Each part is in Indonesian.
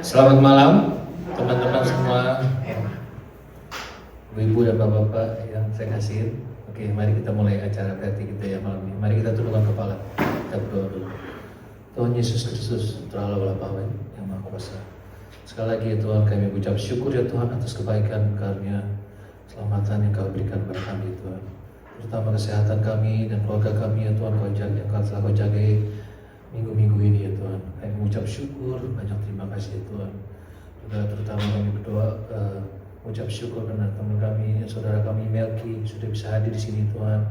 Selamat malam teman-teman semua, ibu dan bapak-bapak yang saya kasihin. Oke, mari kita mulai acara berarti kita ya malam ini. Mari kita tundukkan kepala, kita berdoa dulu. Tuhan Yesus Kristus, Terlalu Bapa yang Maha Kuasa. Sekali lagi ya Tuhan, kami ucap syukur ya Tuhan atas kebaikan karunia keselamatan yang Kau berikan kepada kami Tuhan. Terutama kesehatan kami dan keluarga kami ya Tuhan, yang telah Kau jaga minggu-minggu ini ya Tuhan. Kami mengucap syukur, banyak terima kasih ya Tuhan. Juga terutama kami berdoa mengucap syukur karena teman kami, saudara kami Melki sudah bisa hadir di sini Tuhan.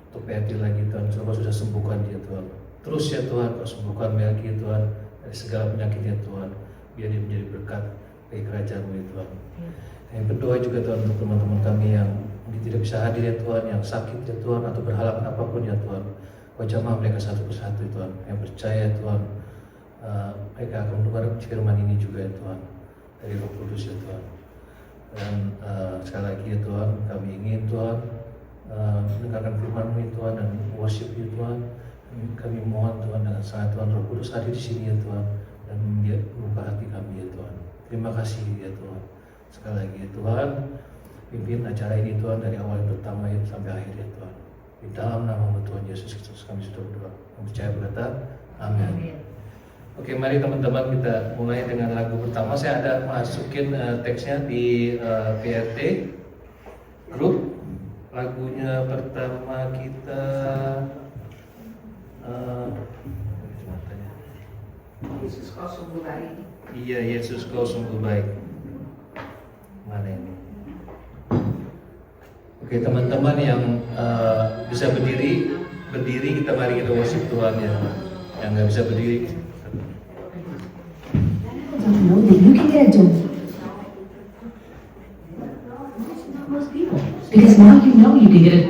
Untuk PRT lagi Tuhan, Kau sudah sembuhkan dia Tuhan. Terus ya Tuhan, Kau sembuhkan Melki Tuhan dari segala penyakitnya Tuhan. Biar dia menjadi berkat bagi kerajaan-Mu ya Tuhan. Kami berdoa juga Tuhan untuk teman-teman kami yang tidak bisa hadir ya Tuhan, yang sakit ya Tuhan, atau berhalangan apapun ya Tuhan. Kau jamah mereka satu persatu Tuhan, yang percaya Tuhan, mereka akan mendengar firman ini juga ya Tuhan, dari Roh Kudus ya Tuhan. Dan sekali lagi ya Tuhan, kami ingin Tuhan mendengarkan firman-Mu ya Tuhan, dan worship ya Tuhan. Kami mohon Tuhan dengan sangat Tuhan, Roh Kudus hadir di sini ya Tuhan, dan membuka hati kami ya Tuhan. Terima kasih ya Tuhan. Sekali lagi ya Tuhan, pimpin acara ini Tuhan dari awal pertama ya sampai akhir ya Tuhan. Di dalam nama Tuhan Yesus Kristus kami sudah berdoa. Kami percaya berkata, amin. Oke, mari teman-teman kita mulai dengan lagu pertama. Saya ada masukin teksnya di PRT grup. Lagunya pertama kita Yesus Kau sungguh baik. Iya, Yesus Kau sungguh baik. Mana ini? Oke, teman-teman yang bisa berdiri kita mari kita worship Tuhan ya. Yang nggak bisa berdiri. Know that you can get a job. Because now you know you can get it.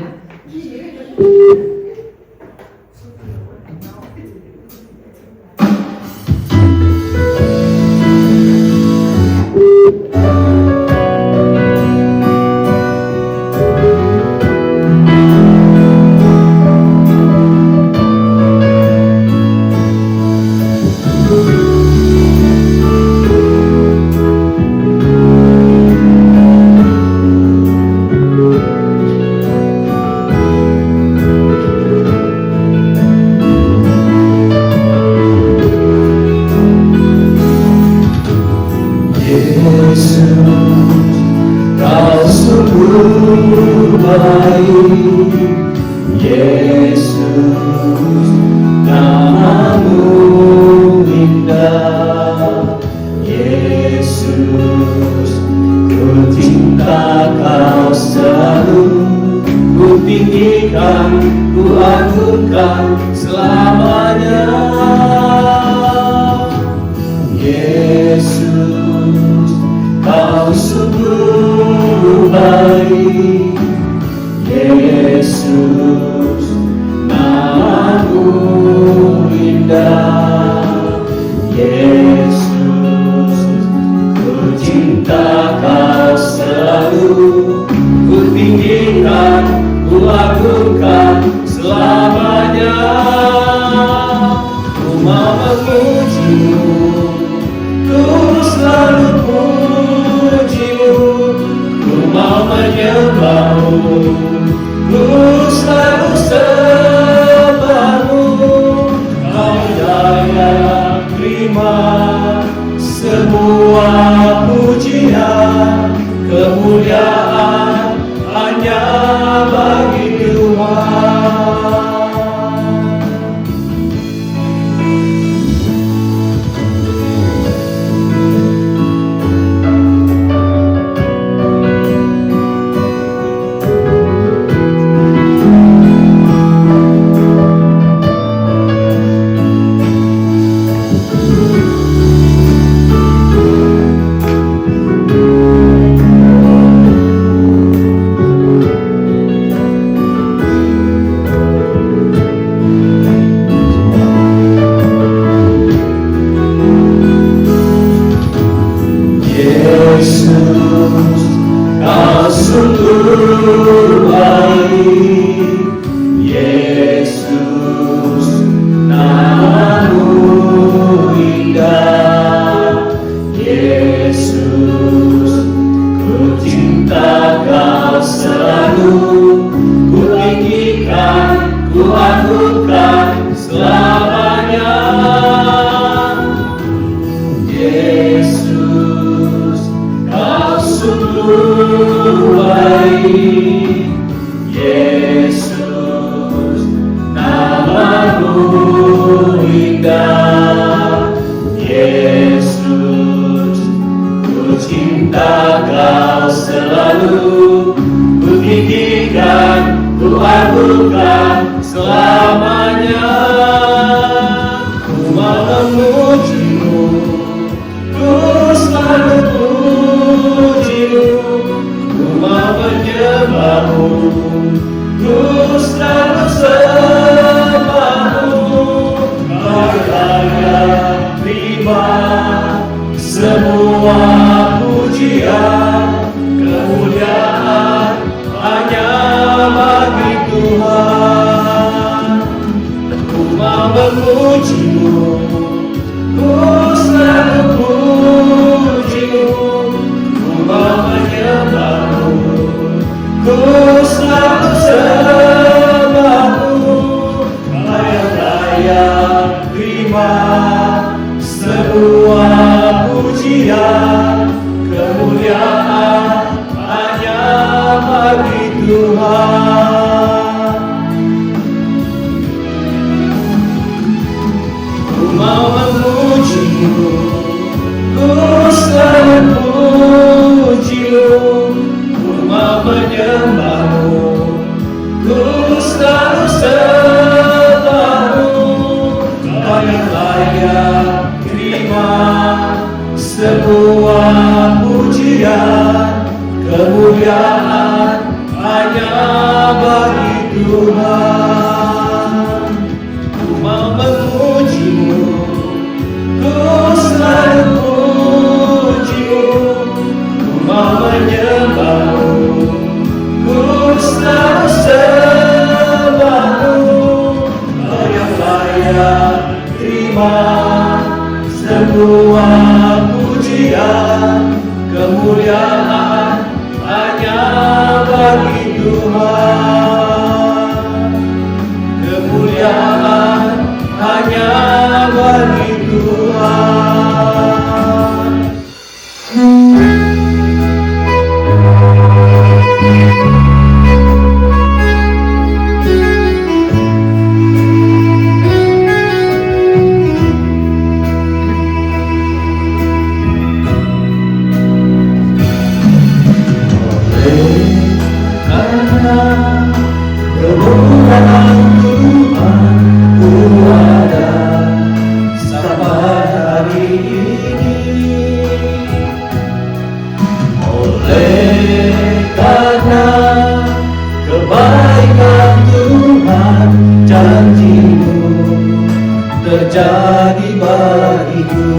bukan selamanya. Ku mau memujimu, ku selalu pujimu, ku mau menyembahmu, ku selalu sembahmu. Marilah terima semua pujian, kemuliaan hanya bagi Tuhan. Ku mau memujimu, ku selalu pujimu, ku mau menyembahmu, ku selalu sembahmu. Layak terima semua pujian, kemuliaan hanya bagi Tuhan. Ku mau memujimu, ku selalu pujimu, ku mau menyembahmu, ku selalu sembahmu. Kau yang layak terima semua pujian, kemuliaan hanya bagi Tuhan. Ku mau memujimu, ku selalu pujimu, ku mau menyembahmu, ku selalu sembahmu. Kau yang layak terima semua pujian, kemuliaan hanya bagi Tuhan. Kemuliaan hanya bagi Tuhan. Terjadi bagiku,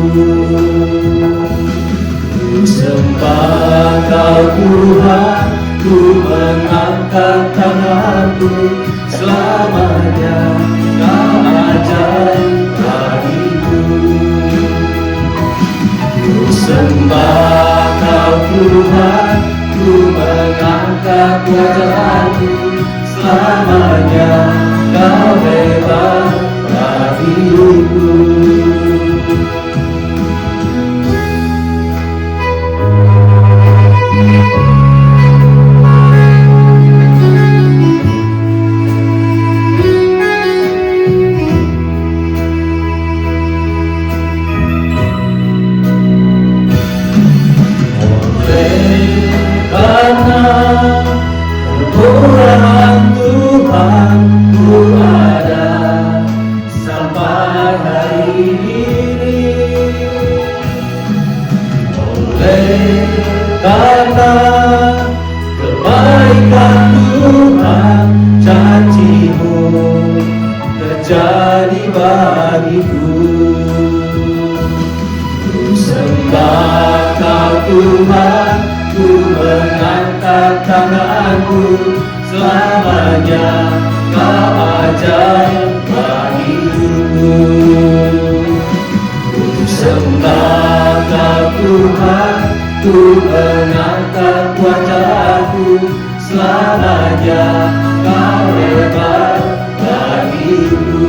ku sembah Kau Tuhan, ku mengangkat tanganku, selamanya Kau ajaib bagiku. Ku sembah Kau Tuhan, ku mengangkat wajahku, selamanya Kau hebat bagiku. Karena kemurahan Tuhan, ku ada sampai hari ini. Oleh karena kebaikan Tuhan, janji-Mu terjadi bagiku. Ku sembah Kau Tuhan, ku mengangkat tanganku, selamanya Kau ajaib bagiku. Ku sembah Kau Tuhan, ku mengangkat wajahku, selamanya Kau hebat bagiku.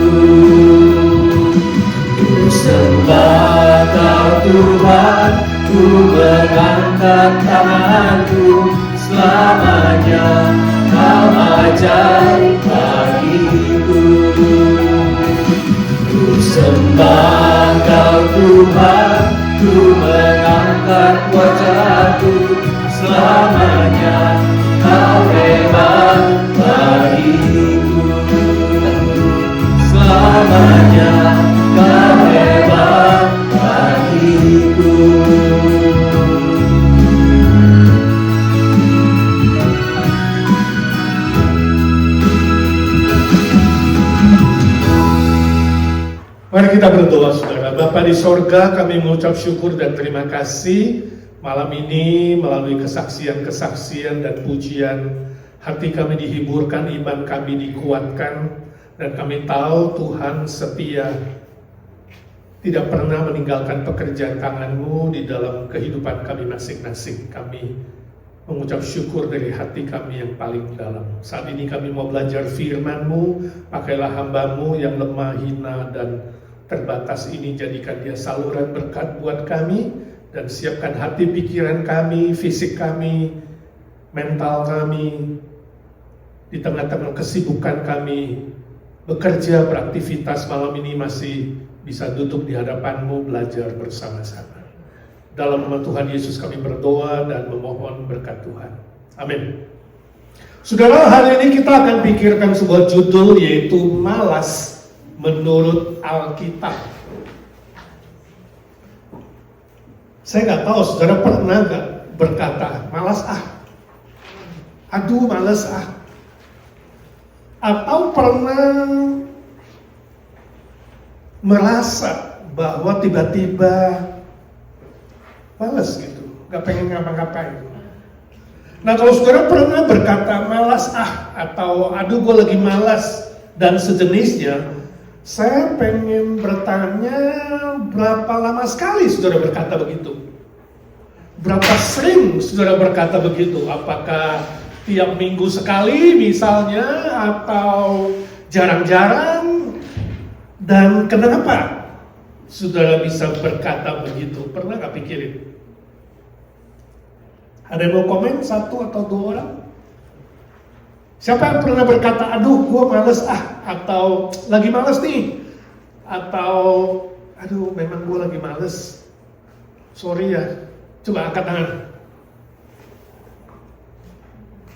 Ku sembah Kau Tuhan, ku mengangkat tanganku, selamanya Kau ajaib bagiku. Ku sembah Kau Tuhan, ku mengangkat wajahku, selamanya Kau hebat bagiku. Bapa di sorga, kami mengucap syukur dan terima kasih malam ini melalui kesaksian-kesaksian dan pujian. Hati kami dihiburkan, iman kami dikuatkan, dan kami tahu Tuhan setia, tidak pernah meninggalkan pekerjaan tangan-Mu di dalam kehidupan kami masing-masing. Kami mengucap syukur dari hati kami yang paling dalam. Saat ini kami mau belajar firman-Mu, pakailah hamba-Mu yang lemah, hina, dan terbatas ini, jadikan dia saluran berkat buat kami, dan siapkan hati pikiran kami, fisik kami, mental kami, di tengah-tengah kesibukan kami, bekerja, beraktivitas malam ini masih bisa duduk di hadapan-Mu, belajar bersama-sama. Dalam nama Tuhan Yesus kami berdoa dan memohon berkat Tuhan. Amin. Saudara, hari ini kita akan pikirkan sebuah judul, yaitu malas menurut Alkitab. Saya nggak tahu saudara pernah nggak berkata, malas aduh malas atau pernah merasa bahwa tiba-tiba malas gitu, nggak pengen ngapa-ngapain. Nah, kalau saudara pernah berkata malas atau aduh gue lagi malas dan sejenisnya, saya pengen bertanya, berapa lama sekali saudara berkata begitu? Berapa sering saudara berkata begitu? Apakah tiap minggu sekali misalnya, atau jarang-jarang? Dan kenapa saudara bisa berkata begitu? Pernah gak pikirin? Ada yang mau komen, satu atau dua orang? Siapa yang pernah berkata, aduh gue males atau lagi males nih, atau aduh memang gue lagi males, sorry ya, coba angkat tangan.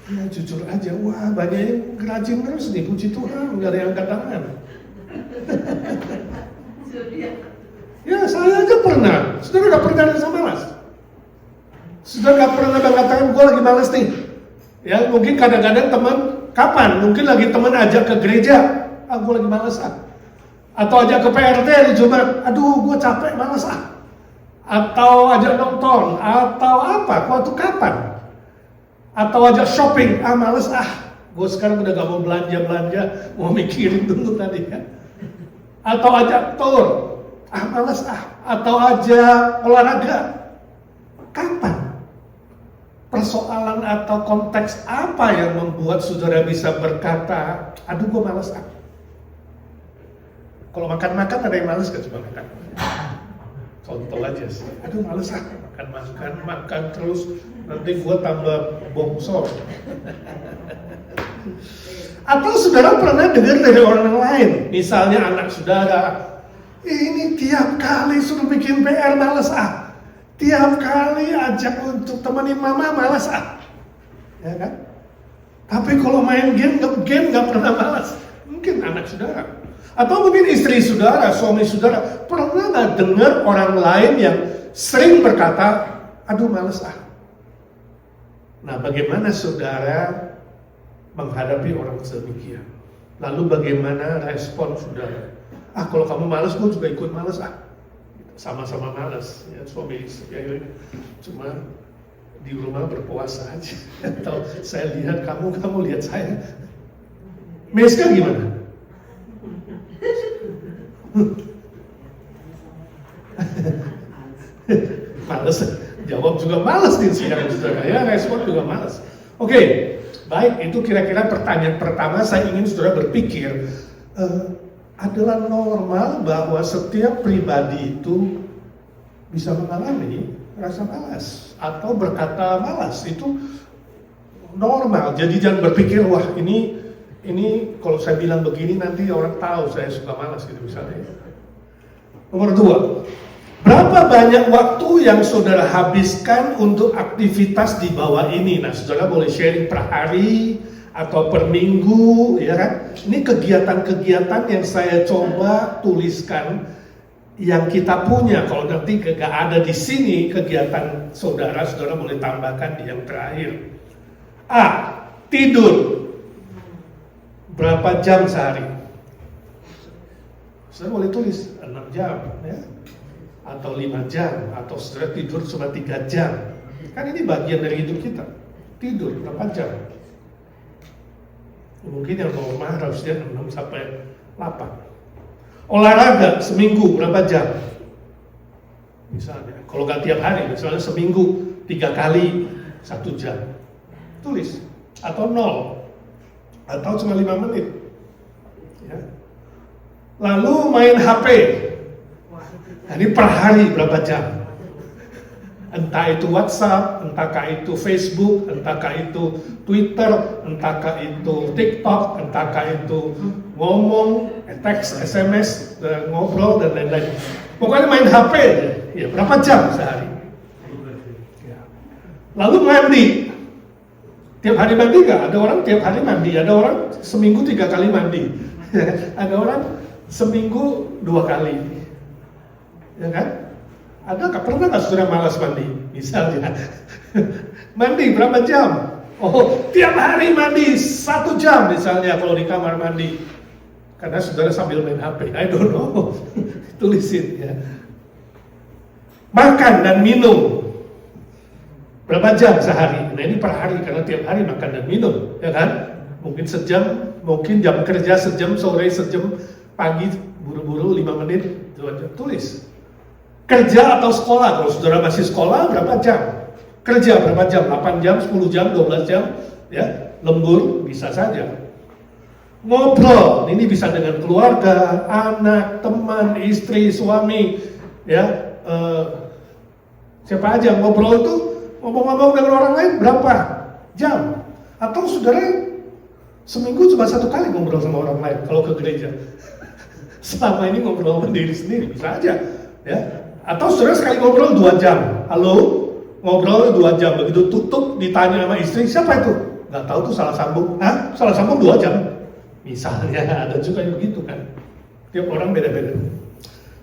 Ya jujur aja, wah banyak yang rajin terus nih, puji Tuhan, gak ada yang angkat tangan. Ya saya aja pernah, saudara gak pernah rasa malas? Saudara gak pernah mengatakan gue lagi males nih? Ya mungkin kadang-kadang teman, kapan? Mungkin lagi teman ajak ke gereja, gue lagi males atau ajak ke PRT di Jumat, aduh gue capek males atau ajak nonton, atau apa, waktu kapan? Atau ajak shopping, males gue sekarang udah gak mau belanja, mau mikirin dulu tadi ya. Atau ajak tour, males atau ajak olahraga, kapan? Persoalan atau konteks apa yang membuat saudara bisa berkata, aduh gue malas Kalau makan-makan ada yang malas gak cuma makan? Contoh aja sih, aduh malas makan terus nanti gue tambah bongsor. Atau saudara pernah dengar dari orang lain, misalnya anak saudara, ini tiap kali suruh bikin PR malas tiap kali ajak untuk temenin mama malas ya kan? Tapi kalau main game nggak pernah malas. Mungkin anak saudara, atau mungkin istri saudara, suami saudara, pernah nggak dengar orang lain yang sering berkata, aduh malas Nah, bagaimana saudara menghadapi orang sedemikian? Lalu bagaimana respon saudara? Kalau kamu malas, gue juga ikut malas sama-sama malas ya, suami istri ya, cuma di rumah berpuasa aja. Atau saya lihat kamu lihat saya. Meska gimana? Malas, jawab juga malas nih siang saudara ya, respon juga malas. Oke, baik, itu kira-kira pertanyaan pertama. Saya ingin saudara berpikir, adalah normal bahwa setiap pribadi itu bisa mengalami rasa malas atau berkata malas, itu normal. Jadi jangan berpikir, wah ini kalau saya bilang begini nanti orang tahu saya suka malas gitu misalnya. Nomor 2, berapa banyak waktu yang saudara habiskan untuk aktivitas di bawah ini? Nah, saudara boleh sharing per hari atau per minggu, ya kan? Ini kegiatan-kegiatan yang saya coba tuliskan yang kita punya. Kalau nanti gak ada di sini kegiatan saudara boleh tambahkan di yang terakhir. Tidur. Berapa jam sehari? Saudara boleh tulis 6 jam, ya. atau 5 jam, atau saudara tidur cuma 3 jam. Kan ini bagian dari hidup kita. Tidur berapa jam? Mungkin yang normal harusnya 6 sampai 8. Olahraga seminggu berapa jam? Misalnya, kalau nggak tiap hari, misalnya seminggu 3 kali 1 jam. Tulis, atau 0, atau cuma 5 menit. Ya. Lalu main HP. Nah, ini per hari berapa jam? Entah itu WhatsApp, entahkah itu Facebook, entahkah itu Twitter, entahkah itu TikTok, entahkah itu ngomong, teks, SMS, ngobrol, dan lain-lain. Pokoknya main HP aja. Ya, berapa jam sehari? Ya. Lalu mandi. Tiap hari mandi nggak? Ada orang tiap hari mandi, ada orang seminggu 3 kali mandi. Ada orang seminggu 2 kali. Ya kan? Pernah nggak saudara malas mandi? Misalnya, mandi berapa jam? Oh, tiap hari mandi 1 jam misalnya kalau di kamar mandi. Karena saudara sambil main HP, I don't know. Tulisin ya. Makan dan minum berapa jam sehari? Nah ini per hari karena tiap hari makan dan minum, ya kan? Mungkin sejam, mungkin jam kerja sejam, sore sejam, pagi buru-buru 5 menit, tulis. Kerja atau sekolah, kalau saudara masih sekolah berapa jam? Kerja berapa jam? 8 jam, 10 jam, 12 jam, ya, lembur bisa saja. Ngobrol, ini bisa dengan keluarga, anak, teman, istri, suami, ya, siapa aja ngobrol itu, ngomong-ngomong dengan orang lain berapa jam? Atau saudara seminggu cuma 1 kali ngobrol sama orang lain kalau ke gereja. Selama ini ngobrol sama diri sendiri bisa aja, ya. Atau saudara sekali ngobrol 2 jam, halo, ngobrol 2 jam, begitu tutup ditanya sama istri, siapa itu? Nggak tahu tuh salah sambung, salah sambung 2 jam. Misalnya ada juga yang begitu kan. Tiap orang beda-beda.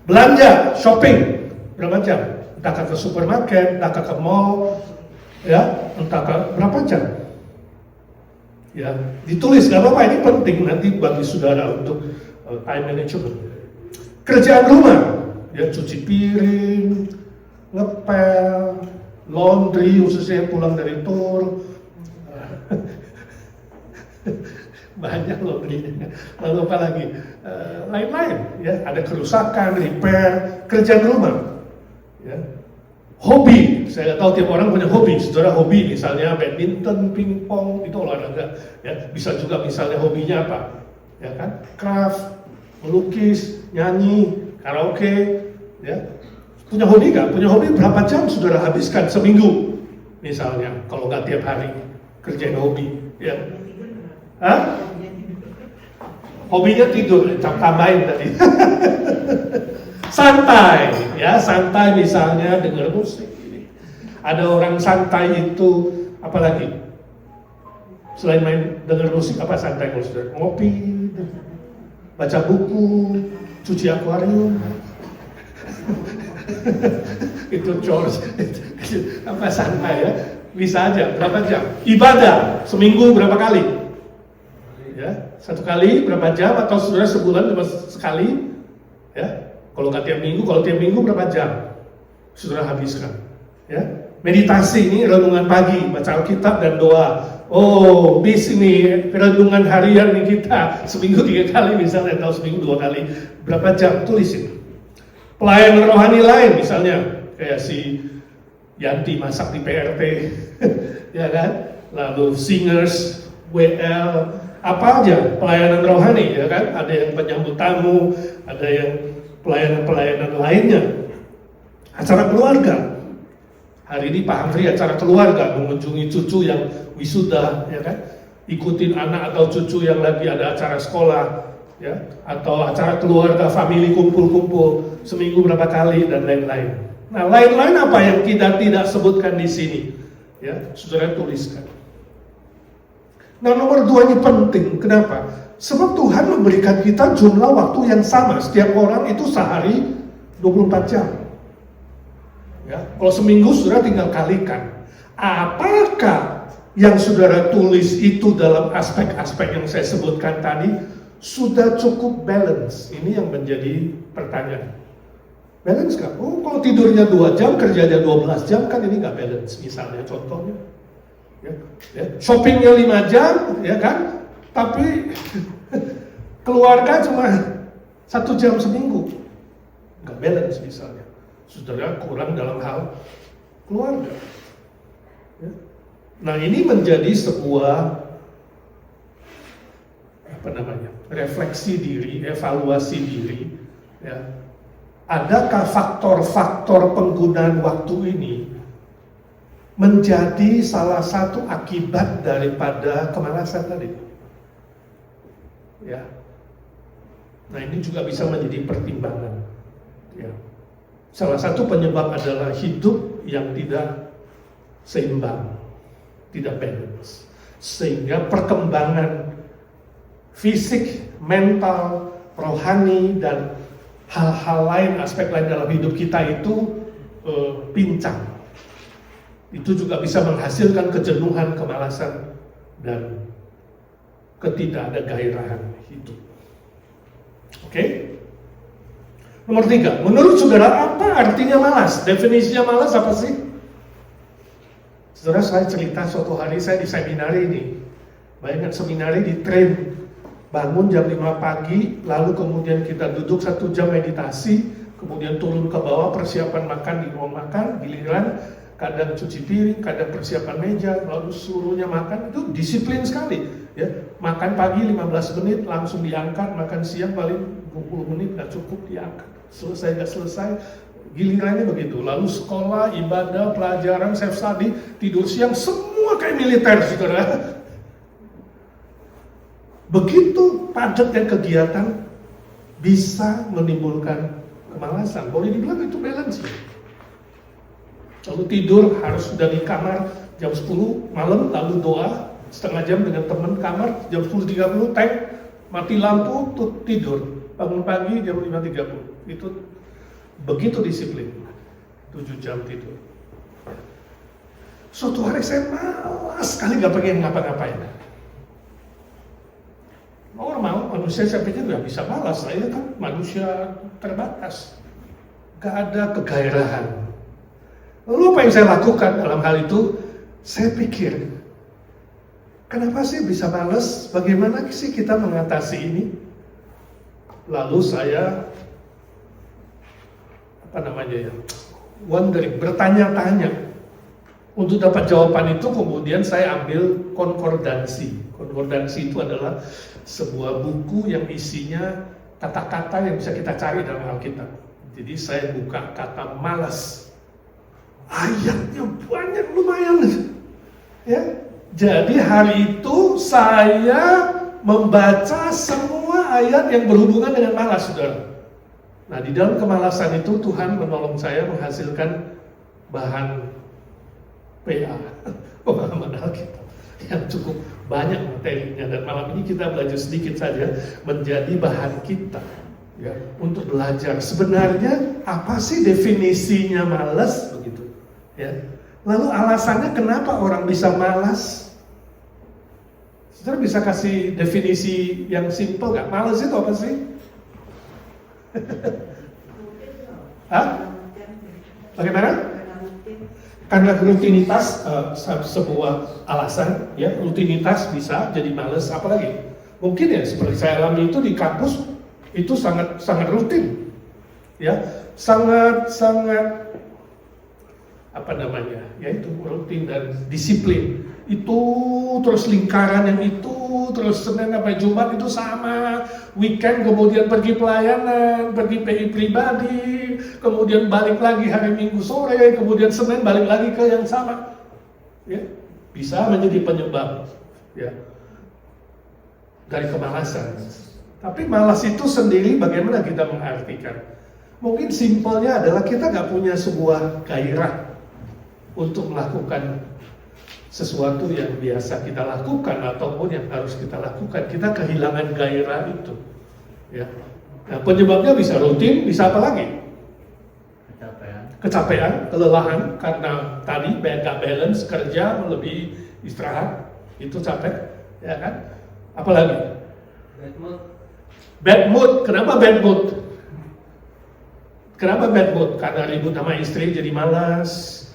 Belanja, shopping, berapa jam? Entahkah ke supermarket, entahkah ke mall, ya, entahkah berapa jam? Ya, ditulis, nggak apa-apa, ini penting nanti bagi saudara untuk time management. Kerjaan rumah, ya, cuci piring, ngepel, laundry, khususnya yang pulang dari tour. Banyak laundry-nya. Lalu apa lagi? Lain-lain, ya, ada kerusakan, repair, kerjaan rumah. Ya. Hobi, saya tahu tiap orang punya hobi. Saudara hobi misalnya badminton, pingpong, itu olahraga. Ya, bisa juga misalnya hobinya apa? Ya kan? Craft, melukis, nyanyi, karaoke, ya. Punya hobi nggak? Punya hobi berapa jam saudara habiskan seminggu? Misalnya, kalau nggak tiap hari kerjain hobi, ya. Hah? Hobinya tidur, tambahin tadi. Santai, ya, santai misalnya dengar musik. Ada orang santai itu apa lagi? Selain main dengar musik, apa santai kalau saudara? Ngopi, baca buku, cuci akuarium. Itu chores. Apa santai ya? Bisa aja, berapa jam? Ibadah, seminggu berapa kali? Ya, 1 kali berapa jam, atau saudara sebulan cuma sekali? Ya, kalau nggak tiap minggu, kalau tiap minggu berapa jam saudara habiskan? Ya, meditasi ini renungan pagi, baca Alkitab dan doa. Oh, bis ini renungan harian nih kita seminggu 3 kali misalnya, atau seminggu 2 kali. Berapa jam? Tulisin. Pelayanan rohani lain misalnya kayak si Yanti masak di PRT, ya kan? Lalu singers, WL, apa aja pelayanan rohani, ya kan? Ada yang penyambut tamu, ada yang pelayanan-pelayanan lainnya. Acara keluarga. Hari ini Pak Hamfri acara keluarga, mengunjungi cucu yang wisuda, ya kan? Ikutin anak atau cucu yang lagi ada acara sekolah, ya, atau acara keluarga, family kumpul-kumpul seminggu berapa kali dan lain-lain. Nah, lain-lain apa yang kita tidak sebutkan di sini, ya, saudara tuliskan. Nah, nomor 2 ini penting. Kenapa? Sebab Tuhan memberikan kita jumlah waktu yang sama. Setiap orang itu sehari 24 jam. Ya, kalau seminggu saudara tinggal kalikan. Apakah yang saudara tulis itu dalam aspek-aspek yang saya sebutkan tadi sudah cukup balance? Ini yang menjadi pertanyaan. Balance nggak? Oh, kalau tidurnya 2 jam, kerjanya 12 jam, kan ini nggak balance, misalnya contohnya. Ya. Shoppingnya 5 jam, ya kan? Tapi keluarga cuma 1 jam seminggu. Nggak balance misalnya. Saudara kurang dalam hal keluarga. Ya. Nah, ini menjadi sebuah refleksi diri, evaluasi diri, ya. Adakah faktor-faktor penggunaan waktu ini menjadi salah satu akibat daripada kemalasan tadi? Ya. Nah, ini juga bisa menjadi pertimbangan. Ya. Salah satu penyebab adalah hidup yang tidak seimbang, tidak balance, sehingga perkembangan fisik, mental, rohani, dan hal-hal lain, aspek lain dalam hidup kita itu pincang. Itu juga bisa menghasilkan kejenuhan, kemalasan, dan ketidak ada gairahan hidup. Oke? Nomor 3, menurut saudara apa artinya malas? Definisinya malas apa sih? Saudara, saya cerita suatu hari saya di seminari ini. Bayangkan seminari di train. Bangun jam 5 pagi, lalu kemudian kita duduk 1 jam meditasi, kemudian turun ke bawah persiapan makan di ruang makan, giliran kadang cuci piring, kadang persiapan meja, lalu seluruhnya makan. Itu disiplin sekali, ya. Makan pagi 15 menit langsung diangkat, makan siang paling 20 menit nggak cukup diangkat. Selesai nggak selesai, gilirannya begitu. Lalu sekolah, ibadah, pelajaran, self study, tidur siang, semua kayak militer, saudara. Begitu padatnya kegiatan bisa menimbulkan kemalasan. Boleh dibilang itu balance. Lalu tidur harus sudah di kamar jam 10 malam, lalu doa setengah jam dengan teman kamar, jam 10.30 tank, mati lampu, tuh tidur. Bangun pagi jam 5.30. Itu begitu disiplin. 7 jam tidur. Suatu hari saya malas sekali gak pengen ngapa-ngapain. Normal, manusia saya pikir nggak bisa malas, saya kan manusia terbatas, nggak ada kegairahan. Lalu apa yang saya lakukan dalam hal itu? Saya pikir, kenapa sih bisa malas? Bagaimana sih kita mengatasi ini? Lalu saya wondering, bertanya-tanya. Untuk dapat jawaban itu kemudian saya ambil konkordansi. Konkordansi itu adalah sebuah buku yang isinya kata-kata yang bisa kita cari dalam Alkitab. Jadi saya buka kata malas. Ayatnya banyak, lumayan. Ya. Jadi hari itu saya membaca semua ayat yang berhubungan dengan malas, saudara. Nah, di dalam kemalasan itu Tuhan menolong saya menghasilkan bahan PA, pemahaman Alkitab, yang cukup banyak materinya, dan malam ini kita belajar sedikit saja menjadi bahan kita, ya, untuk belajar sebenarnya apa sih definisinya malas begitu, ya. Lalu alasannya kenapa orang bisa malas? Saudara bisa kasih definisi yang simpel nggak? Malas itu apa sih? Hah? Bagaimana? Karena rutinitas sebuah alasan, ya, rutinitas bisa jadi malas. Apalagi mungkin ya seperti saya alami itu di kampus itu sangat rutin, ya, sangat ya itu rutin dan disiplin. Itu terus lingkaran yang itu terus Senin sampai Jumat itu sama, weekend kemudian pergi pelayanan, pergi PI pribadi, kemudian balik lagi hari Minggu sore, kemudian Senin balik lagi ke yang sama, ya, bisa menjadi penyebab, ya, dari kemalasan. Tapi malas itu sendiri bagaimana kita mengartikan? Mungkin simpelnya adalah kita nggak punya sebuah gairah untuk melakukan sesuatu yang biasa kita lakukan ataupun yang harus kita lakukan. Kita kehilangan gairah itu, ya. Nah, penyebabnya bisa rutin, bisa apa lagi? Kecapean, kelelahan karena tadi nggak balance, kerja lebih istirahat, itu capek, ya kan? Apalagi? Bad mood. Kenapa bad mood? Kenapa bad mood? Karena ribut sama istri jadi malas,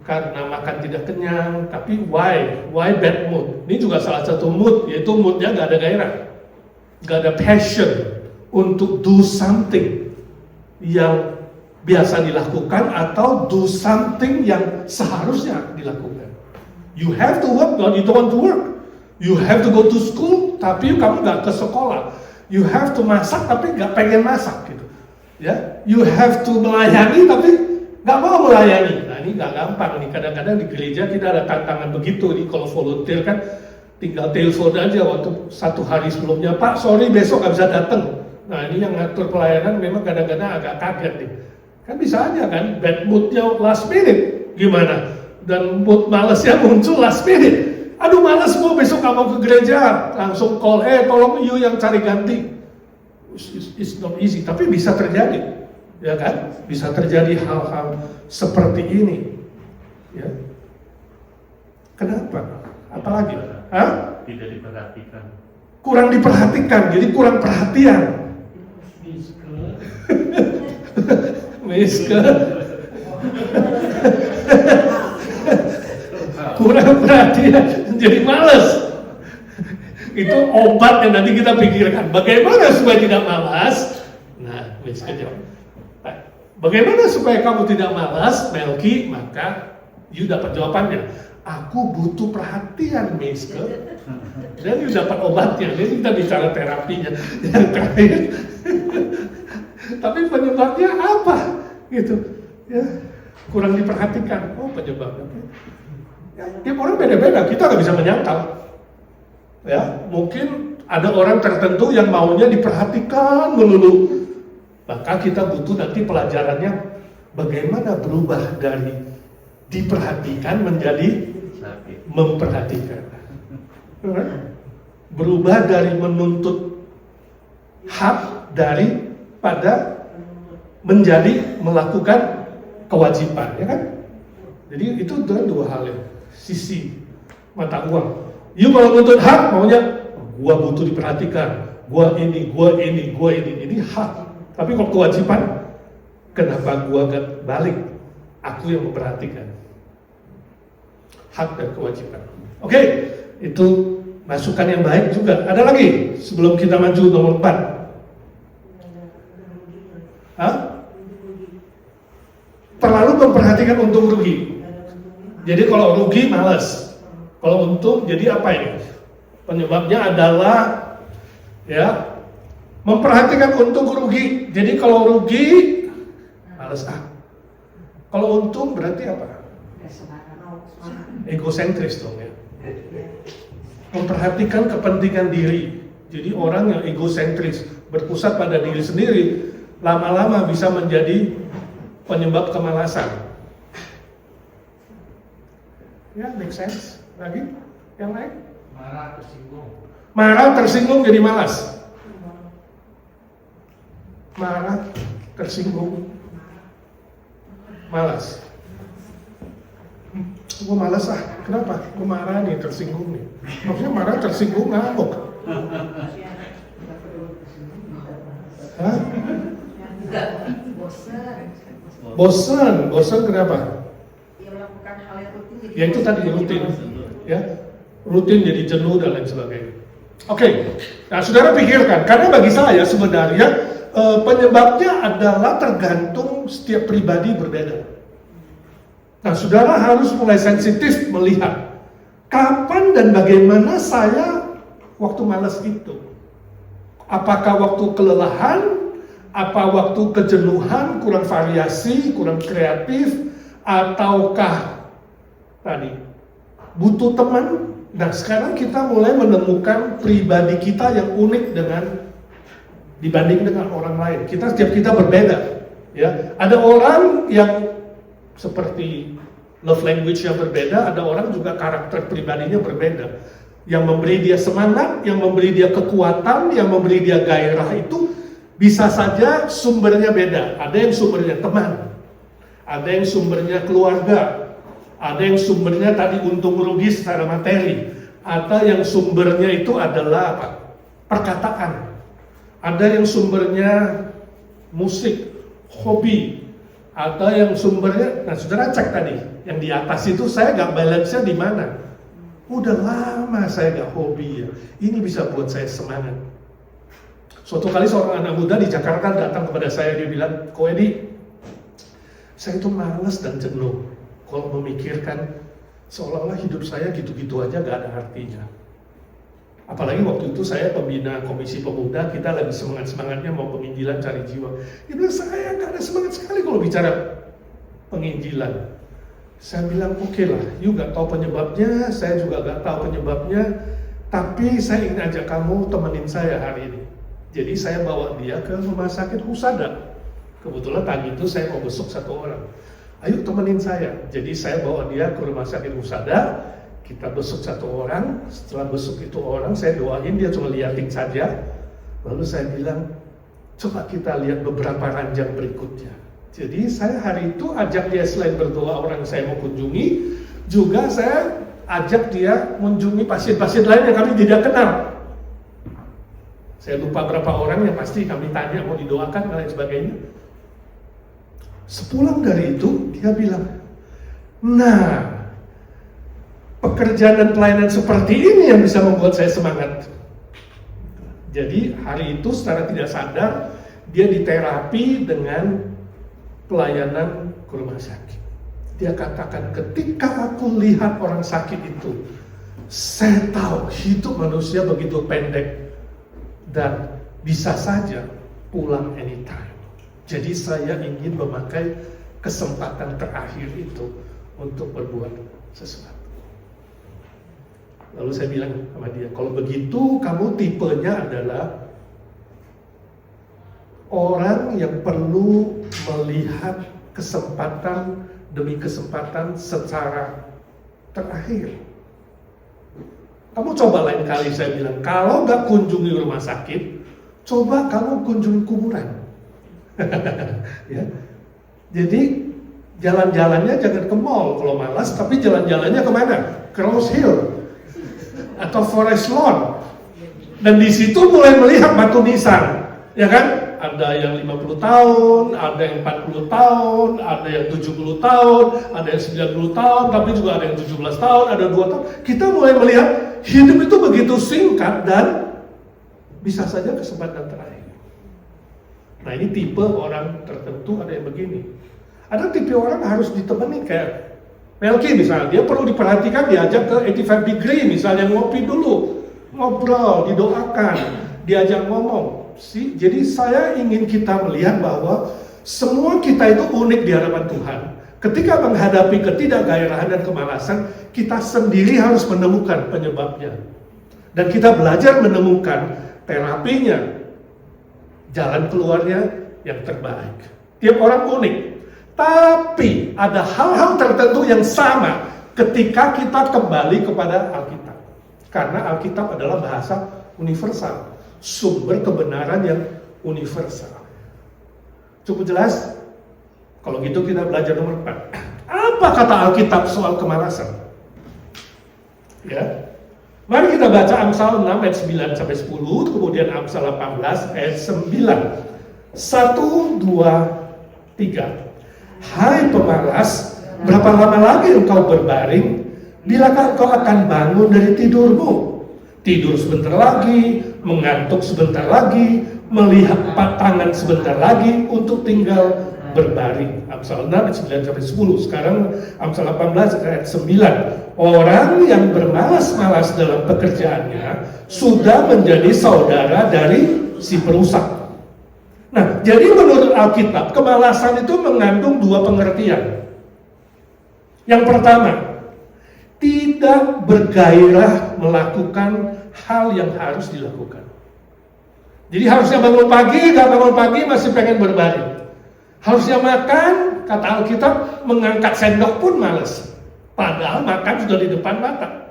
karena makan tidak kenyang. Tapi why? Why bad mood? Ini juga salah satu mood, yaitu moodnya gak ada gairah, gak ada passion untuk do something yang biasa dilakukan atau do something yang seharusnya dilakukan. You have to work, but you don't want to work. You have to go to school, tapi kamu gak ke sekolah. You have to masak, tapi gak pengen masak gitu. Ya, you have to melayani, tapi gak mau melayani. Nah ini gak gampang nih. Kadang-kadang di gereja kita ada tantangan begitu nih. Kalau volunteer kan tinggal telepon aja waktu 1 hari sebelumnya, Pak, sorry besok gak bisa datang. Nah ini yang ngatur pelayanan memang kadang-kadang agak kaget nih. Kan bisa aja kan, bad moodnya last minute gimana? Dan mood malesnya muncul last minute. Aduh malas mau besok gak mau ke gereja, langsung call, tolong you yang cari ganti. It's not easy, tapi bisa terjadi, ya kan? Bisa terjadi hal-hal seperti ini, ya. Kenapa? Apalagi? Hah? Tidak diperhatikan. Kurang diperhatikan, jadi kurang perhatian. Miske. Kurang perhatian, jadi malas. Itu obat yang nanti kita pikirkan. Bagaimana supaya tidak malas? Nah, Miske jawab. Bagaimana supaya kamu tidak malas, Melki? Maka you dapat jawabannya. Aku butuh perhatian, Miske. Dan you dapat obatnya. Jadi kita bicara terapinya yang terakhir. Tapi penyebabnya apa? Gitu. Ya, kurang diperhatikan. Oh, penyebabnya. Ya, tiap orang beda-beda. Kita nggak bisa menyangkal. Ya, mungkin ada orang tertentu yang maunya diperhatikan melulu. Maka kita butuh nanti pelajarannya bagaimana berubah dari diperhatikan menjadi memperhatikan. Berubah dari menuntut hak daripada menjadi melakukan kewajiban, ya kan? Jadi itu dua hal ya, sisi mata uang. You kalau menuntut hak, maunya gua butuh diperhatikan, gua ini. Ini hak. Tapi kalau kewajiban, kenapa gua gak balik? Aku yang memperhatikan. Hak dan kewajiban. Oke, itu masukan yang baik juga. Ada lagi sebelum kita maju nomor 4. Hah? Terlalu memperhatikan untung rugi. Jadi kalau rugi malas. Kalau untung, jadi apa ini? Penyebabnya adalah ya memperhatikan untung rugi. Jadi kalau rugi, malas Kalau untung berarti apa? Egosentris dong ya. Memperhatikan kepentingan diri. Jadi orang yang egosentris, berpusat pada diri sendiri, lama-lama bisa menjadi penyebab kemalasan. Ya, make sense. Lagi? Yang lain? Marah tersinggung jadi malas. Marah tersinggung malas. Gue malas kenapa? Gue marah nih, tersinggung nih. Maksudnya marah tersinggung ngamuk. Hah? Bosan kenapa? Ya itu tadi rutin, ya rutin jadi jenuh dan lain sebagainya. Oke, nah saudara pikirkan, karena bagi saya sebenarnya penyebabnya adalah tergantung setiap pribadi berbeda. Nah saudara harus mulai sensitif melihat kapan dan bagaimana saya waktu malas itu. Apakah waktu kelelahan, apa waktu kejenuhan, kurang variasi, kurang kreatif, ataukah tadi butuh teman. Nah sekarang kita mulai menemukan pribadi kita yang unik dibanding dengan orang lain. Setiap kita berbeda, ya. Ada orang yang seperti love language yang berbeda, ada orang juga karakter pribadinya berbeda. Yang memberi dia semangat, yang memberi dia kekuatan, yang memberi dia gairah itu bisa saja sumbernya beda. Ada yang sumbernya teman, ada yang sumbernya keluarga, ada yang sumbernya tadi untung rugi secara materi, atau yang sumbernya itu adalah apa? Perkataan. Ada yang sumbernya musik, hobi, ada yang sumbernya. Nah, saudara cek tadi, yang di atas itu saya nggak balance-nya di mana. Udah lama saya nggak hobi ya. Ini bisa buat saya semangat. Suatu kali seorang anak muda di Jakarta datang kepada saya, dia bilang, "Ko Edi, saya itu malas dan jenuh kalau memikirkan seolah-olah hidup saya gitu-gitu aja gak ada artinya." Apalagi waktu itu saya pembina komisi pemuda, kita lagi semangat-semangatnya mau penginjilan cari jiwa. Dia bilang, "Saya gak ada semangat sekali kalau bicara penginjilan." Saya bilang, "Oke lah, you gak tahu penyebabnya, saya juga gak tahu penyebabnya, tapi saya ingin ajak kamu temenin saya hari ini." Jadi saya bawa dia ke rumah sakit Husada. Kebetulan pagi itu saya mau besuk satu orang. "Ayo temenin saya." Jadi saya bawa dia ke rumah sakit Husada. Kita besuk satu orang. Setelah besuk itu orang, saya doain, dia cuma liatin saja. Lalu saya bilang, "Coba kita lihat beberapa ranjang berikutnya." Jadi saya hari itu ajak dia, selain berdoa orang saya mau kunjungi, juga saya ajak dia mengunjungi pasien-pasien lain yang kami tidak kenal. Saya lupa berapa orang yang pasti kami tanya mau didoakan dan lain sebagainya. Sepulang dari itu, dia bilang, "Nah, pekerjaan dan pelayanan seperti ini yang bisa membuat saya semangat." Jadi hari itu secara tidak sadar, dia diterapi dengan pelayanan ke rumah sakit. Dia katakan, "Ketika aku lihat orang sakit itu, saya tahu hidup manusia begitu pendek dan bisa saja pulang anytime. Jadi saya ingin memakai kesempatan terakhir itu untuk berbuat sesuatu." Lalu saya bilang sama dia, "Kalau begitu kamu tipenya adalah orang yang perlu melihat kesempatan demi kesempatan secara terakhir. Kamu coba lain kali," saya bilang, "kalau nggak kunjungi rumah sakit, coba kamu kunjungi kuburan." Ya. Jadi jalan-jalannya jangan ke mall kalau malas, tapi jalan-jalannya kemana? Ke Rose Hill atau Forest Lawn. Dan di situ mulai melihat batu nisan, ya kan? Ada yang 50 tahun, ada yang 40 tahun, ada yang 70 tahun, ada yang 90 tahun, tapi juga ada yang 17 tahun, ada 2 tahun. Kita mulai melihat hidup itu begitu singkat dan bisa saja kesempatan terakhir. Nah, ini tipe orang tertentu, ada yang begini. Ada tipe orang harus ditemani kayak Melki misalnya, dia perlu diperhatikan, diajak ke 85 degree misalnya, ngopi dulu, ngobrol, didoakan, diajak ngomong. Jadi saya ingin kita melihat bahwa semua kita itu unik di hadapan Tuhan. Ketika menghadapi ketidakgairahan dan kemalasan, kita sendiri harus menemukan penyebabnya. Dan kita belajar menemukan terapinya, jalan keluarnya yang terbaik. Tiap orang unik. Tapi ada hal-hal tertentu yang sama ketika kita kembali kepada Alkitab. Karena Alkitab adalah bahasa universal, sumber kebenaran yang universal. Cukup jelas? Kalau gitu kita belajar nomor 4. Apa kata Alkitab soal kemalasan? Ya. Mari kita baca Amsal 6 ayat 9 sampai 10, kemudian Amsal 18 ayat 9. 1, 2, 3. "Hai pemalas, berapa lama lagi engkau berbaring? Bilakah engkau akan bangun dari tidurmu? Tidur sebentar lagi, mengantuk sebentar lagi, melihat patangan sebentar lagi untuk tinggal berbaring." Amsal 6 ayat 9 sampai 10. Sekarang Amsal 18 ayat 9. "Orang yang bermalas-malas dalam pekerjaannya sudah menjadi saudara dari si perusak." Nah, jadi menurut Alkitab, kemalasan itu mengandung 2 pengertian. Yang pertama, tidak bergairah melakukan hal yang harus dilakukan. Jadi harusnya bangun pagi, gak bangun pagi masih pengen berbaring. Harusnya makan, kata Alkitab, mengangkat sendok pun malas. Padahal makan sudah di depan mata.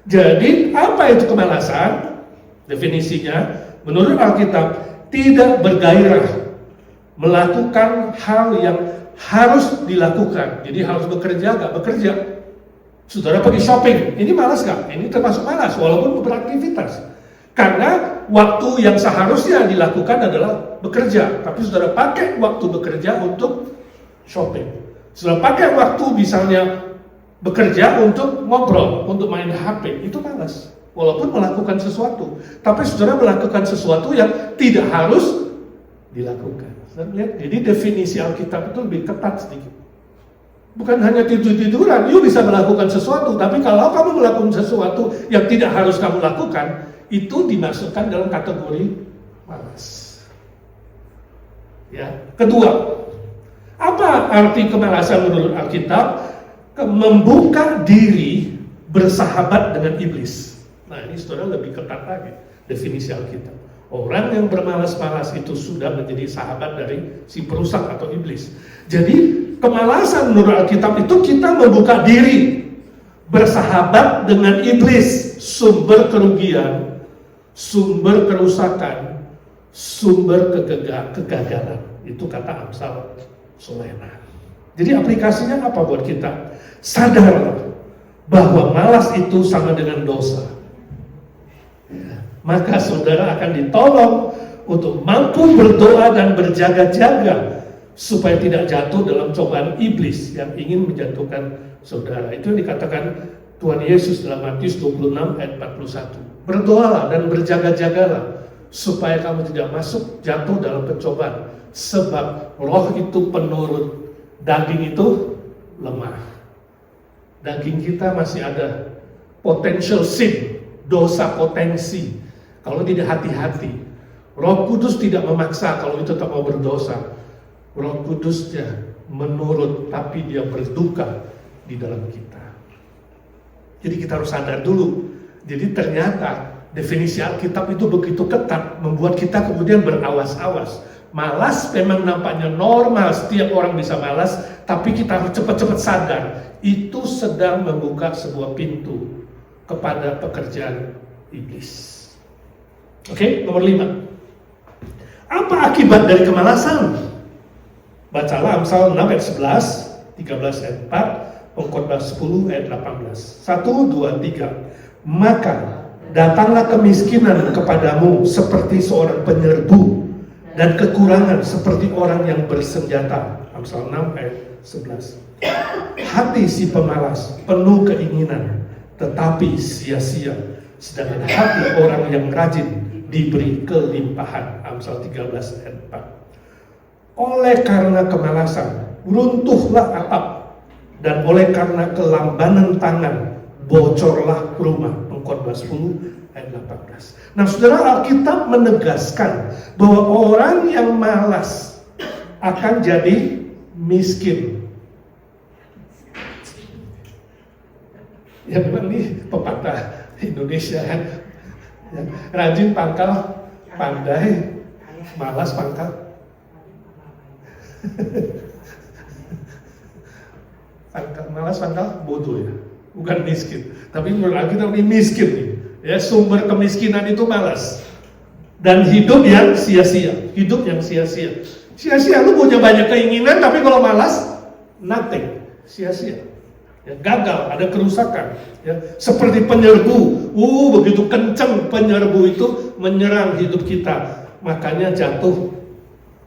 Jadi apa itu kemalasan? Definisinya, menurut Alkitab, tidak bergairah melakukan hal yang harus dilakukan. Jadi harus bekerja, gak bekerja. Saudara pergi shopping, ini malas gak? Ini termasuk malas, walaupun beraktivitas. Karena waktu yang seharusnya dilakukan adalah bekerja, tapi saudara pakai waktu bekerja untuk shopping. Saudara pakai waktu misalnya bekerja untuk ngobrol, untuk main HP, itu malas. Walaupun melakukan sesuatu, tapi saudara melakukan sesuatu yang tidak harus dilakukan. Saudara lihat, jadi definisi Alkitab itu lebih ketat sedikit. Bukan hanya tidur-tiduran, you bisa melakukan sesuatu, tapi kalau kamu melakukan sesuatu yang tidak harus kamu lakukan, itu dimasukkan dalam kategori malas. Ya. Kedua, apa arti kemalasan menurut Alkitab? Membuka diri bersahabat dengan iblis. Nah, ini saudara lebih ketat lagi definisi Alkitab. Orang yang bermalas-malas itu sudah menjadi sahabat dari si perusak atau iblis. Jadi kemalasan menurut Alkitab itu kita membuka diri bersahabat dengan iblis, sumber kerugian, sumber kerusakan, sumber kegagalan. Itu kata Amsal Solena. Jadi aplikasinya apa buat kita? Sadarlah bahwa malas itu sama dengan dosa. Maka saudara akan ditolong untuk mampu berdoa dan berjaga-jaga supaya tidak jatuh dalam cobaan iblis yang ingin menjatuhkan saudara. Itu yang dikatakan Tuhan Yesus dalam Matius 26 ayat 41. Berdoalah dan berjaga-jagalah supaya kamu tidak masuk jatuh dalam pencobaan, sebab roh itu penurut, daging itu lemah. Daging kita masih ada potential sin, dosa potensi. Kalau tidak hati-hati, Roh Kudus tidak memaksa kalau itu tetap mau berdosa. Roh Kudusnya menurut, tapi dia berduka di dalam kita. Jadi kita harus sadar dulu. Jadi ternyata definisi Alkitab itu begitu ketat, membuat kita kemudian berawas-awas. Malas memang nampaknya normal, setiap orang bisa malas, tapi kita harus cepat-cepat sadar, itu sedang membuka sebuah pintu kepada pekerjaan iblis. Oke, nomor 5. Apa akibat dari kemalasan? Bacalah Amsal 6 ayat 11, 13 ayat 4, Pengkhotbah 10 ayat 18. 1, 2, 3. Maka datanglah kemiskinan kepadamu seperti seorang penyerbu, dan kekurangan seperti orang yang bersenjata. Amsal 6 ayat 11. Hati si pemalas penuh keinginan, tetapi sia-sia, sedangkan hati orang yang rajin diberi kelimpahan. Amsal 13 ayat 4. Oleh karena kemalasan runtuhlah atap, dan oleh karena kelambanan tangan bocorlah rumah. Pengkhotbah 10 ayat 18. Nah, saudara, Alkitab menegaskan bahwa orang yang malas akan jadi miskin. Ya memang ini pepatah Indonesia kan. Ya, rajin pangkal pandai, malas pangkal. Malas pangkal bodoh ya, bukan miskin. Tapi menurut Alkitab ini miskin nih. Ya, sumber kemiskinan itu malas dan hidup yang sia-sia. Hidup yang sia-sia. Sia-sia, lu punya banyak keinginan, tapi kalau malas, nothing, sia-sia. Ya, gagal, ada kerusakan. Ya, seperti penyerbu, begitu kencang penyerbu itu menyerang hidup kita, makanya jatuh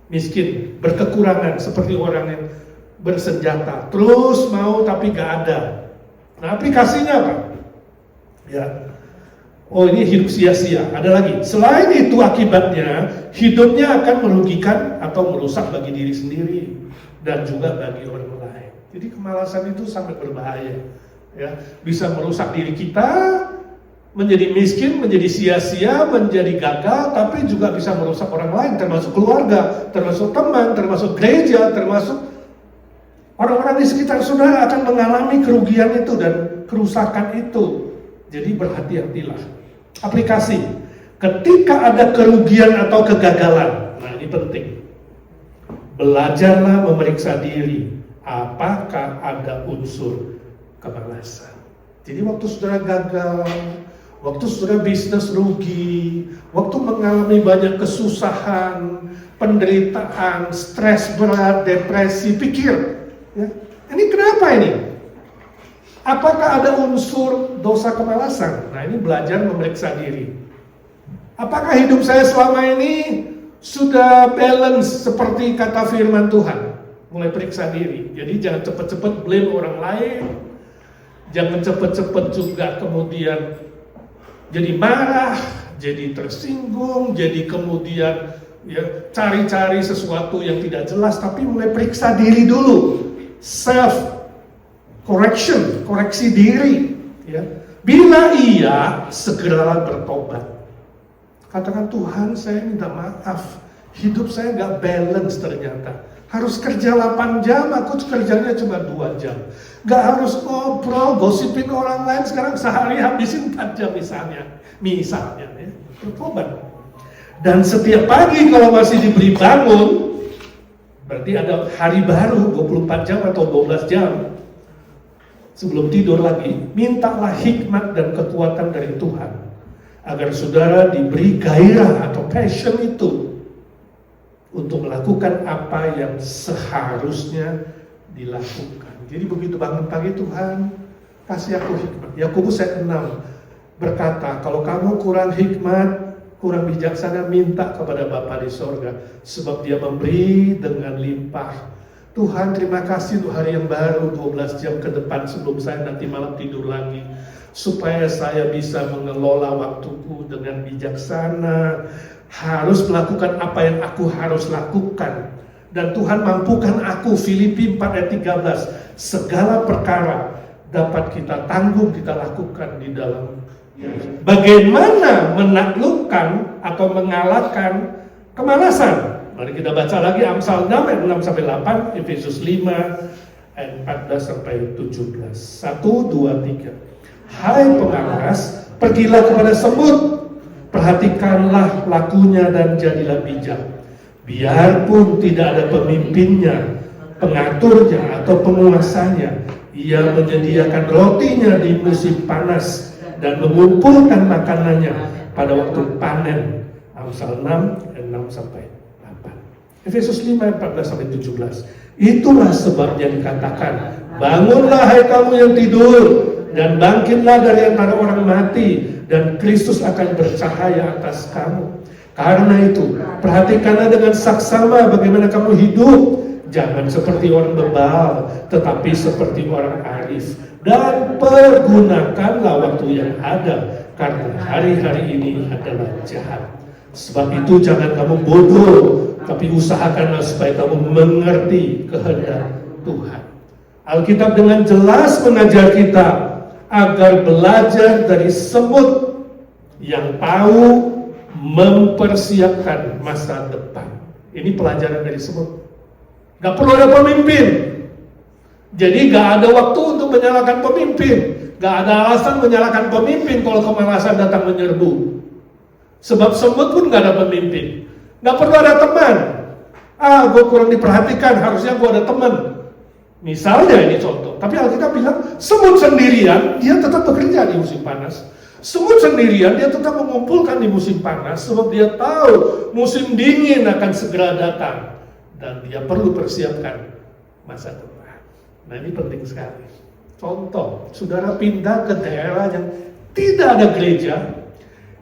miskin, berkekurangan, seperti orang yang bersenjata, terus mau tapi gak ada. Nah, aplikasinya apa? Ya, ini hidup sia-sia. Ada lagi, selain itu akibatnya hidupnya akan merugikan atau merusak bagi diri sendiri dan juga bagi orang lain. Jadi kemalasan itu sangat berbahaya. Ya, bisa merusak diri kita, menjadi miskin, menjadi sia-sia, menjadi gagal, tapi juga bisa merusak orang lain, termasuk keluarga, termasuk teman, termasuk gereja, termasuk orang-orang di sekitar saudara akan mengalami kerugian itu dan kerusakan itu. Jadi berhati-hatilah. Aplikasi, ketika ada kerugian atau kegagalan, nah ini penting, belajarlah memeriksa diri, apakah ada unsur kemalasan. Jadi waktu saudara gagal, waktu saudara bisnis rugi, waktu mengalami banyak kesusahan, penderitaan, stres berat, depresi, pikir, ya, ini kenapa ini? Apakah ada unsur dosa kemalasan? Nah, ini belajar memeriksa diri. Apakah hidup saya selama ini sudah balance seperti kata firman Tuhan? Mulai periksa diri. Jadi jangan cepat-cepat blame orang lain. Jangan cepat-cepat juga kemudian jadi marah, jadi tersinggung, jadi kemudian ya cari-cari sesuatu yang tidak jelas, tapi mulai periksa diri dulu. Self correction, koreksi diri, ya. Bila iya, segeralah bertobat. Katakan, Tuhan, saya minta maaf, hidup saya nggak balance ternyata. Harus kerja 8 jam, aku kerjanya cuma 2 jam. Nggak harus ngobrol, gosipin orang lain, sekarang sehari habisin 4 jam misalnya ya. Bertobat. Dan setiap pagi kalau masih diberi bangun, berarti ada hari baru, 24 jam atau 12 jam. Sebelum tidur lagi, mintalah hikmat dan kekuatan dari Tuhan. Agar saudara diberi gairah atau passion itu untuk melakukan apa yang seharusnya dilakukan. Jadi begitu bangun pagi, Tuhan kasih aku hikmat. Yakobus ayat 6 berkata, kalau kamu kurang hikmat, kurang bijaksana, minta kepada Bapa di sorga, sebab Dia memberi dengan limpah. Tuhan, terima kasih untuk hari yang baru, 12 jam ke depan sebelum saya nanti malam tidur lagi, supaya saya bisa mengelola waktuku dengan bijaksana, harus melakukan apa yang aku harus lakukan. Dan Tuhan mampukan aku, Filipi 4 ayat 13, segala perkara dapat kita tanggung, kita lakukan di dalam. Bagaimana menaklukkan atau mengalahkan kemalasan? Mari kita baca lagi Amsal 6 ayat 6-8, Efesus 5 ayat 14-17. 1, 2, 3. Hai pemalas, pergilah kepada semut, perhatikanlah lakunya dan jadilah bijak. Biarpun tidak ada pemimpinnya, pengaturnya atau penguasanya, ia menyediakan rotinya di musim panas dan mengumpulkan makanannya pada waktu panen. Amsal 6 ayat 6-8. Efesus 5 ayat 14-17. Itulah sebabnya dikatakan, bangunlah hai kamu yang tidur, dan bangkitlah dari antara orang mati, dan Kristus akan bercahaya atas kamu. Karena itu, perhatikanlah dengan saksama bagaimana kamu hidup. Jangan seperti orang bebal, tetapi seperti orang arif. Dan pergunakanlah waktu yang ada, karena hari-hari ini adalah jahat. Sebab itu jangan kamu bodoh, tapi usahakanlah supaya kamu mengerti kehendak Tuhan. Alkitab dengan jelas mengajar kita agar belajar dari semut yang tahu mempersiapkan masa depan. Ini pelajaran dari semut. Gak perlu ada pemimpin. Jadi gak ada waktu untuk menyalahkan pemimpin. Gak ada alasan menyalahkan pemimpin kalau kemalasan datang menyerbu. Sebab semut pun gak ada pemimpin. Gak perlu ada teman. Gue kurang diperhatikan, harusnya gue ada teman. Misalnya ini contoh. Tapi Alkitab bilang, semut sendirian, dia tetap bekerja di musim panas. Semut sendirian, dia tetap mengumpulkan di musim panas. Sebab dia tahu musim dingin akan segera datang. Dan dia perlu persiapkan masa depan. Nah ini penting sekali. Contoh, saudara pindah ke daerah yang tidak ada gereja,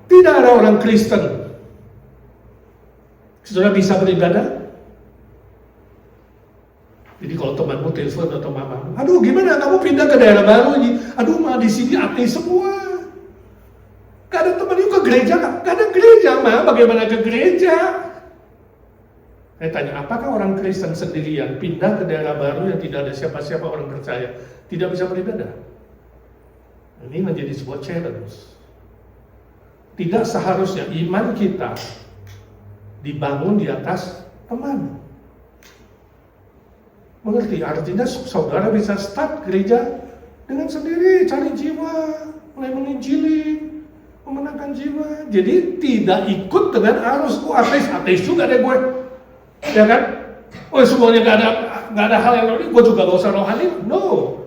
tidak ada orang Kristen. Saudara bisa beribadah? Jadi kalau temanmu telepon atau mamamu, aduh gimana kamu pindah ke daerah baru ini? Aduh mah di sini ateis semua. Gak ada teman yuk ke gereja, gak ada gereja mah. Bagaimana ke gereja? Saya tanya, apakah orang Kristen sendirian pindah ke daerah baru yang tidak ada siapa-siapa orang percaya, tidak bisa beribadah? Ini menjadi sebuah challenge. Tidak seharusnya iman kita dibangun di atas teman. Mengerti? Artinya saudara bisa start gereja dengan sendiri, cari jiwa, mulai menginjili, memenangkan jiwa. Jadi tidak ikut dengan arus, ateis juga deh gue. Ya kan? Semuanya gak ada hal yang rohani, gue juga gak usah rohani. No,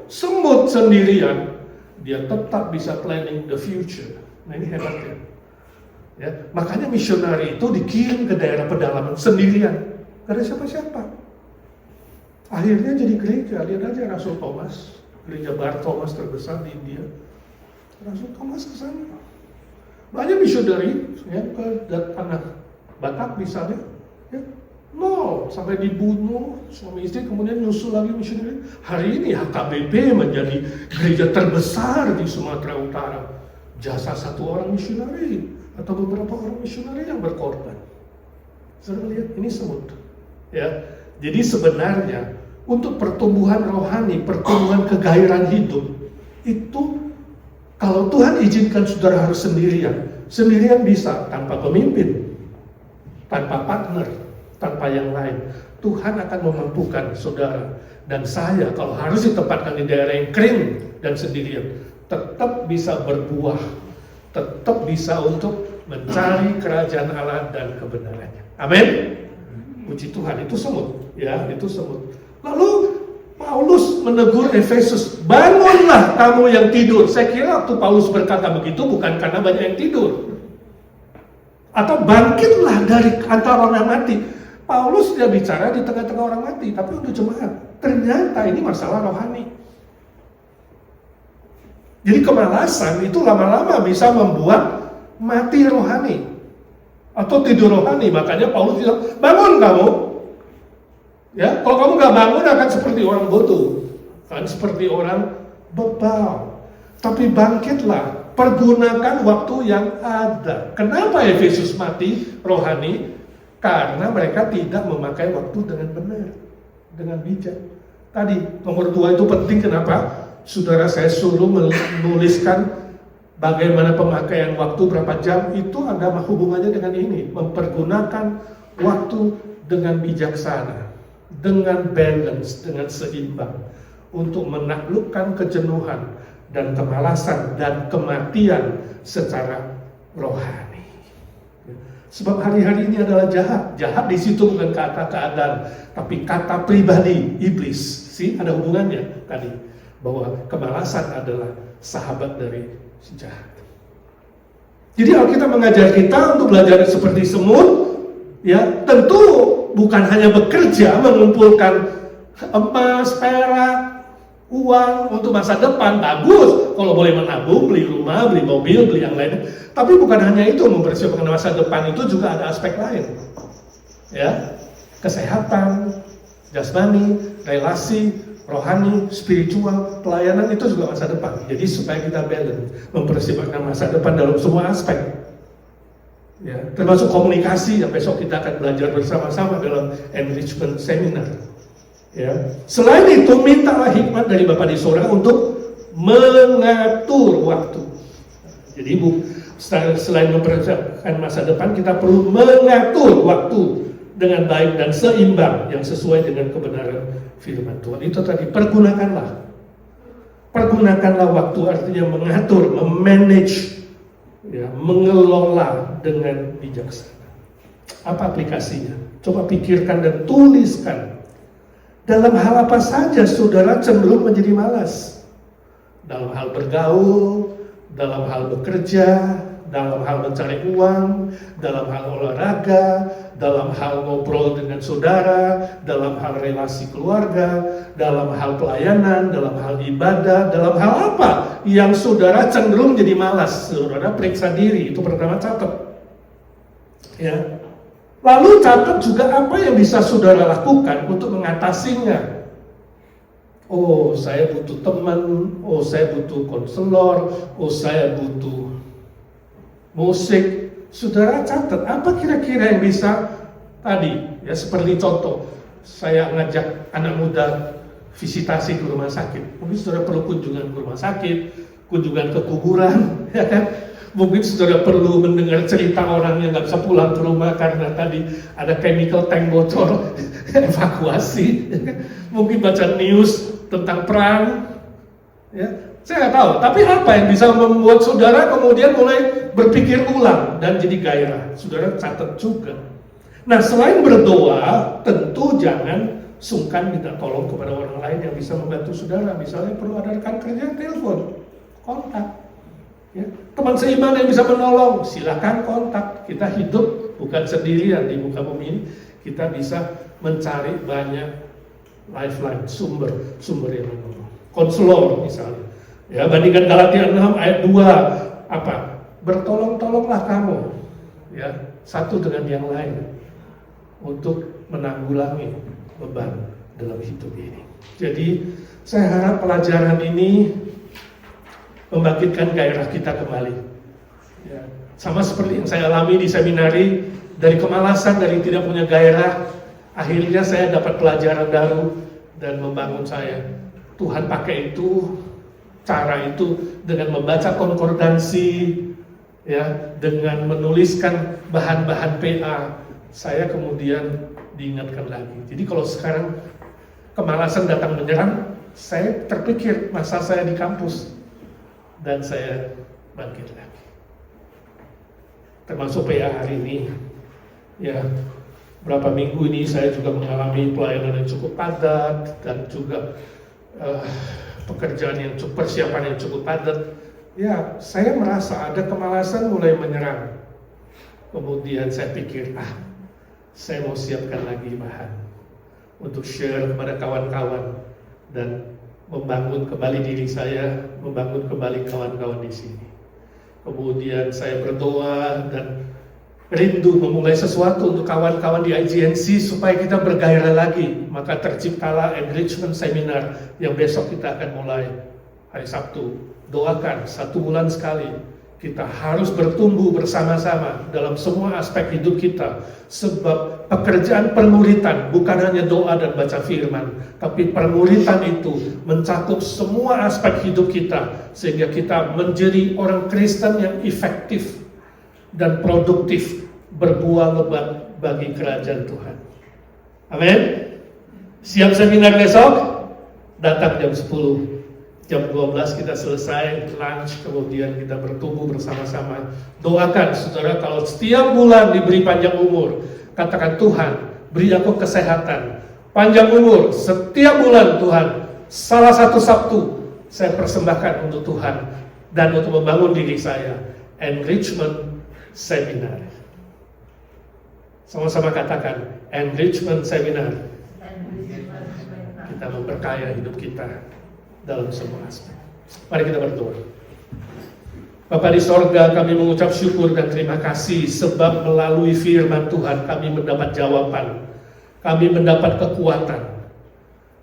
semut sendirian, dia tetap bisa planning the future. Nah ini hebatnya. Ya, makanya misionari itu dikirim ke daerah pedalaman sendirian, gak ada siapa-siapa. Akhirnya jadi gereja. Lihat aja Rasul Thomas, gereja Bar Thomas terbesar di India. Rasul Thomas ke sana. Banyak misioneri ya, ke tanah Batak misalnya, ya, sampai dibunuh suami istri, kemudian nyusul lagi misioneri. Hari ini HKBP menjadi gereja terbesar di Sumatera Utara. Jasa satu orang misioneri atau beberapa orang misioneri yang berkorban. Saudara lihat, ini semut. Ya, jadi sebenarnya untuk pertumbuhan rohani, pertumbuhan kegairahan hidup itu, kalau Tuhan izinkan saudara harus sendirian bisa tanpa pemimpin, tanpa partner, tanpa yang lain. Tuhan akan memampukan saudara dan saya, kalau harus ditempatkan di daerah yang kering dan sendirian, tetap bisa berbuah, tetap bisa untuk mencari kerajaan Allah dan kebenarannya. Amin. Puji Tuhan, itu semut, ya, itu semut. Lalu Paulus menegur Efesus, bangunlah kamu yang tidur. Saya kira waktu Paulus berkata begitu bukan karena banyak yang tidur, atau bangkitlah dari antara orang yang mati. Paulus dia bicara di tengah-tengah orang mati, tapi untuk jemaat. Ternyata ini masalah rohani. Jadi kemalasan itu lama-lama bisa membuat mati rohani atau tidur rohani. Makanya Paulus bilang, bangun kamu. Ya, kalau kamu nggak bangun akan seperti orang bodoh, kan seperti orang bebal. Tapi bangkitlah, pergunakan waktu yang ada. Kenapa Efesus mati rohani? Karena mereka tidak memakai waktu dengan benar, dengan bijak. Tadi nomor 2 itu penting. Kenapa? Saudara, saya suruh menuliskan bagaimana pemakaian waktu berapa jam. Itu ada hubungannya dengan ini, mempergunakan waktu dengan bijaksana, dengan balance, dengan seimbang, untuk menaklukkan kejenuhan dan kemalasan dan kematian secara rohani. Sebab hari-hari ini adalah jahat. Jahat di situ bukan kata keadaan, tapi kata pribadi iblis. Ada hubungannya tadi, bahwa kemalasan adalah sahabat dari si jahat. Jadi Alkitab mengajar kita untuk belajar seperti semut. Ya, tentu bukan hanya bekerja mengumpulkan emas, perak, uang untuk masa depan. Bagus kalau boleh menabung, beli rumah, beli mobil, beli yang lain. Tapi bukan hanya itu, mempersiapkan masa depan itu juga ada aspek lain. Ya, kesehatan, jasmani, relasi, rohani, spiritual, pelayanan itu juga masa depan. Jadi supaya kita balance, mempersiapkan masa depan dalam semua aspek. Ya, termasuk komunikasi yang besok kita akan belajar bersama-sama dalam enrichment seminar. Ya. Selain itu, mintalah hikmat dari Bapa di surga untuk mengatur waktu. Jadi selain mempersiapkan masa depan, kita perlu mengatur waktu dengan baik dan seimbang yang sesuai dengan kebenaran firman Tuhan. Itu tadi, pergunakanlah waktu, artinya mengatur, memanage, ya, mengelola dengan bijaksana. Apa aplikasinya? Coba pikirkan dan tuliskan. Dalam hal apa saja saudara cenderung menjadi malas? Dalam hal bergaul, dalam hal bekerja, dalam hal mencari uang, dalam hal olahraga, dalam hal ngobrol dengan saudara, dalam hal relasi keluarga, dalam hal pelayanan, dalam hal ibadah, dalam hal apa yang saudara cenderung jadi malas? Saudara periksa diri, itu pertama catat. Ya. Lalu catat juga apa yang bisa saudara lakukan untuk mengatasinya. Oh, saya butuh teman, oh saya butuh konselor, oh saya butuh musik. Saudara catat apa kira-kira yang bisa tadi, ya, seperti contoh saya ngajak anak muda visitasi ke rumah sakit. Mungkin saudara perlu kunjungan ke rumah sakit, kunjungan ke kuburan, ya kan? Mungkin saudara perlu mendengar cerita orang yang nggak bisa pulang ke rumah karena tadi ada chemical tank bocor, evakuasi. Mungkin baca news tentang perang, ya. Saya nggak tahu. Tapi apa yang bisa membuat saudara kemudian mulai berpikir ulang dan jadi gairah? Saudara catat juga. Nah, selain berdoa, tentu jangan sungkan minta tolong kepada orang lain yang bisa membantu saudara. Misalnya perlu ada rekan kerja, telepon, kontak. Ya, teman seiman yang bisa menolong, silakan kontak. Kita hidup bukan sendirian di muka bumi ini. Kita bisa mencari banyak lifeline, sumber yang menolong. Konselor misalnya. Ya, bandingkan Galatia 6 ayat 2 apa? bertolong-tolonglah kamu, ya, satu dengan yang lain untuk menanggulangi beban dalam hidup ini. Jadi saya harap pelajaran ini membangkitkan gairah kita kembali. Ya, sama seperti yang saya alami di seminari, dari kemalasan, dari tidak punya gairah, akhirnya saya dapat pelajaran baru dan membangun saya. Tuhan pakai itu, cara itu dengan membaca konkordansi, ya, dengan menuliskan bahan-bahan PA, saya kemudian diingatkan lagi. Jadi kalau sekarang kemalasan datang menyerang, saya terpikir masa saya di kampus dan saya bangkit lagi. Termasuk PA hari ini, ya, berapa minggu ini saya juga mengalami pelayanan yang cukup padat dan juga pekerjaan yang cukup, persiapan yang cukup padat. Ya, saya merasa ada kemalasan mulai menyerang. Kemudian saya pikir, saya mau siapkan lagi bahan untuk share kepada kawan-kawan dan membangun kembali diri saya, membangun kembali kawan-kawan di sini. Kemudian saya berdoa dan rindu memulai sesuatu untuk kawan-kawan di IGNC supaya kita bergairah lagi. Maka terciptalah enrichment seminar yang besok kita akan mulai hari Sabtu. Doakan 1 bulan sekali. Kita harus bertumbuh bersama-sama dalam semua aspek hidup kita. Sebab pekerjaan permuritan bukan hanya doa dan baca firman, tapi permuritan itu mencakup semua aspek hidup kita, sehingga kita menjadi orang Kristen yang efektif dan produktif, berbuah lebat bagi kerajaan Tuhan. Amin. Siap seminar besok? Datang jam 10. Jam 12 kita selesai lunch, kemudian kita bertumbuh bersama-sama. Doakan saudara, kalau setiap bulan diberi panjang umur, katakan, Tuhan beri aku kesehatan, panjang umur. Setiap bulan Tuhan, salah satu Sabtu saya persembahkan untuk Tuhan dan untuk membangun diri saya. Enrichment Seminar. Sama-sama katakan, enrichment seminar. Kita memperkaya hidup kita dalam semua aspek. Mari kita berdoa. Bapa di sorga, kami mengucap syukur dan terima kasih sebab melalui firman Tuhan kami mendapat jawaban, kami mendapat kekuatan,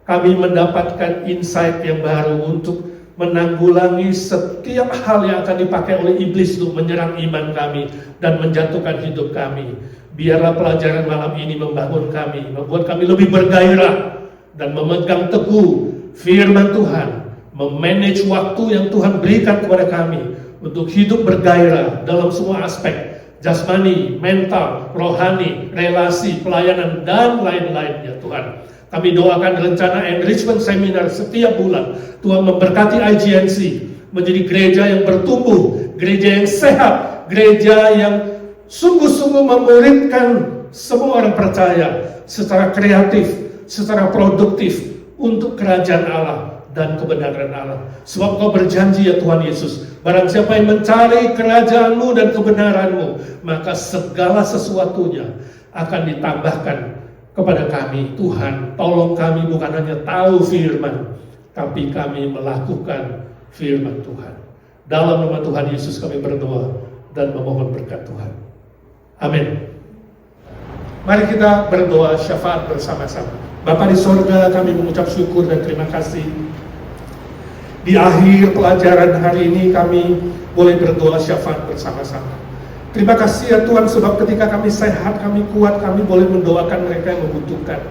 kami mendapatkan insight yang baru untuk menanggulangi setiap hal yang akan dipakai oleh iblis untuk menyerang iman kami dan menjatuhkan hidup kami. Biarlah pelajaran malam ini membangun kami, membuat kami lebih bergairah dan memegang teguh firman Tuhan, memanage waktu yang Tuhan berikan kepada kami untuk hidup bergairah dalam semua aspek, jasmani, mental, rohani, relasi, pelayanan, dan lain-lainnya Tuhan. Kami doakan rencana enrichment seminar setiap bulan. Tuhan memberkati IGNC menjadi gereja yang bertumbuh, gereja yang sehat, gereja yang sungguh-sungguh memuridkan semua orang percaya secara kreatif, secara produktif untuk kerajaan Allah dan kebenaran Allah. Sebab Kau berjanji ya Tuhan Yesus, barang siapa yang mencari kerajaan-Mu dan kebenaran-Mu, maka segala sesuatunya akan ditambahkan kepada kami. Tuhan, tolong kami bukan hanya tahu firman, tapi kami melakukan firman Tuhan. Dalam nama Tuhan Yesus kami berdoa dan memohon berkat Tuhan. Amin. Mari kita berdoa syafaat bersama-sama. Bapa di sorga, kami mengucap syukur dan terima kasih. Di akhir pelajaran hari ini kami boleh berdoa syafaat bersama-sama. Terima kasih ya Tuhan, sebab ketika kami sehat, kami kuat, kami boleh mendoakan mereka yang membutuhkan.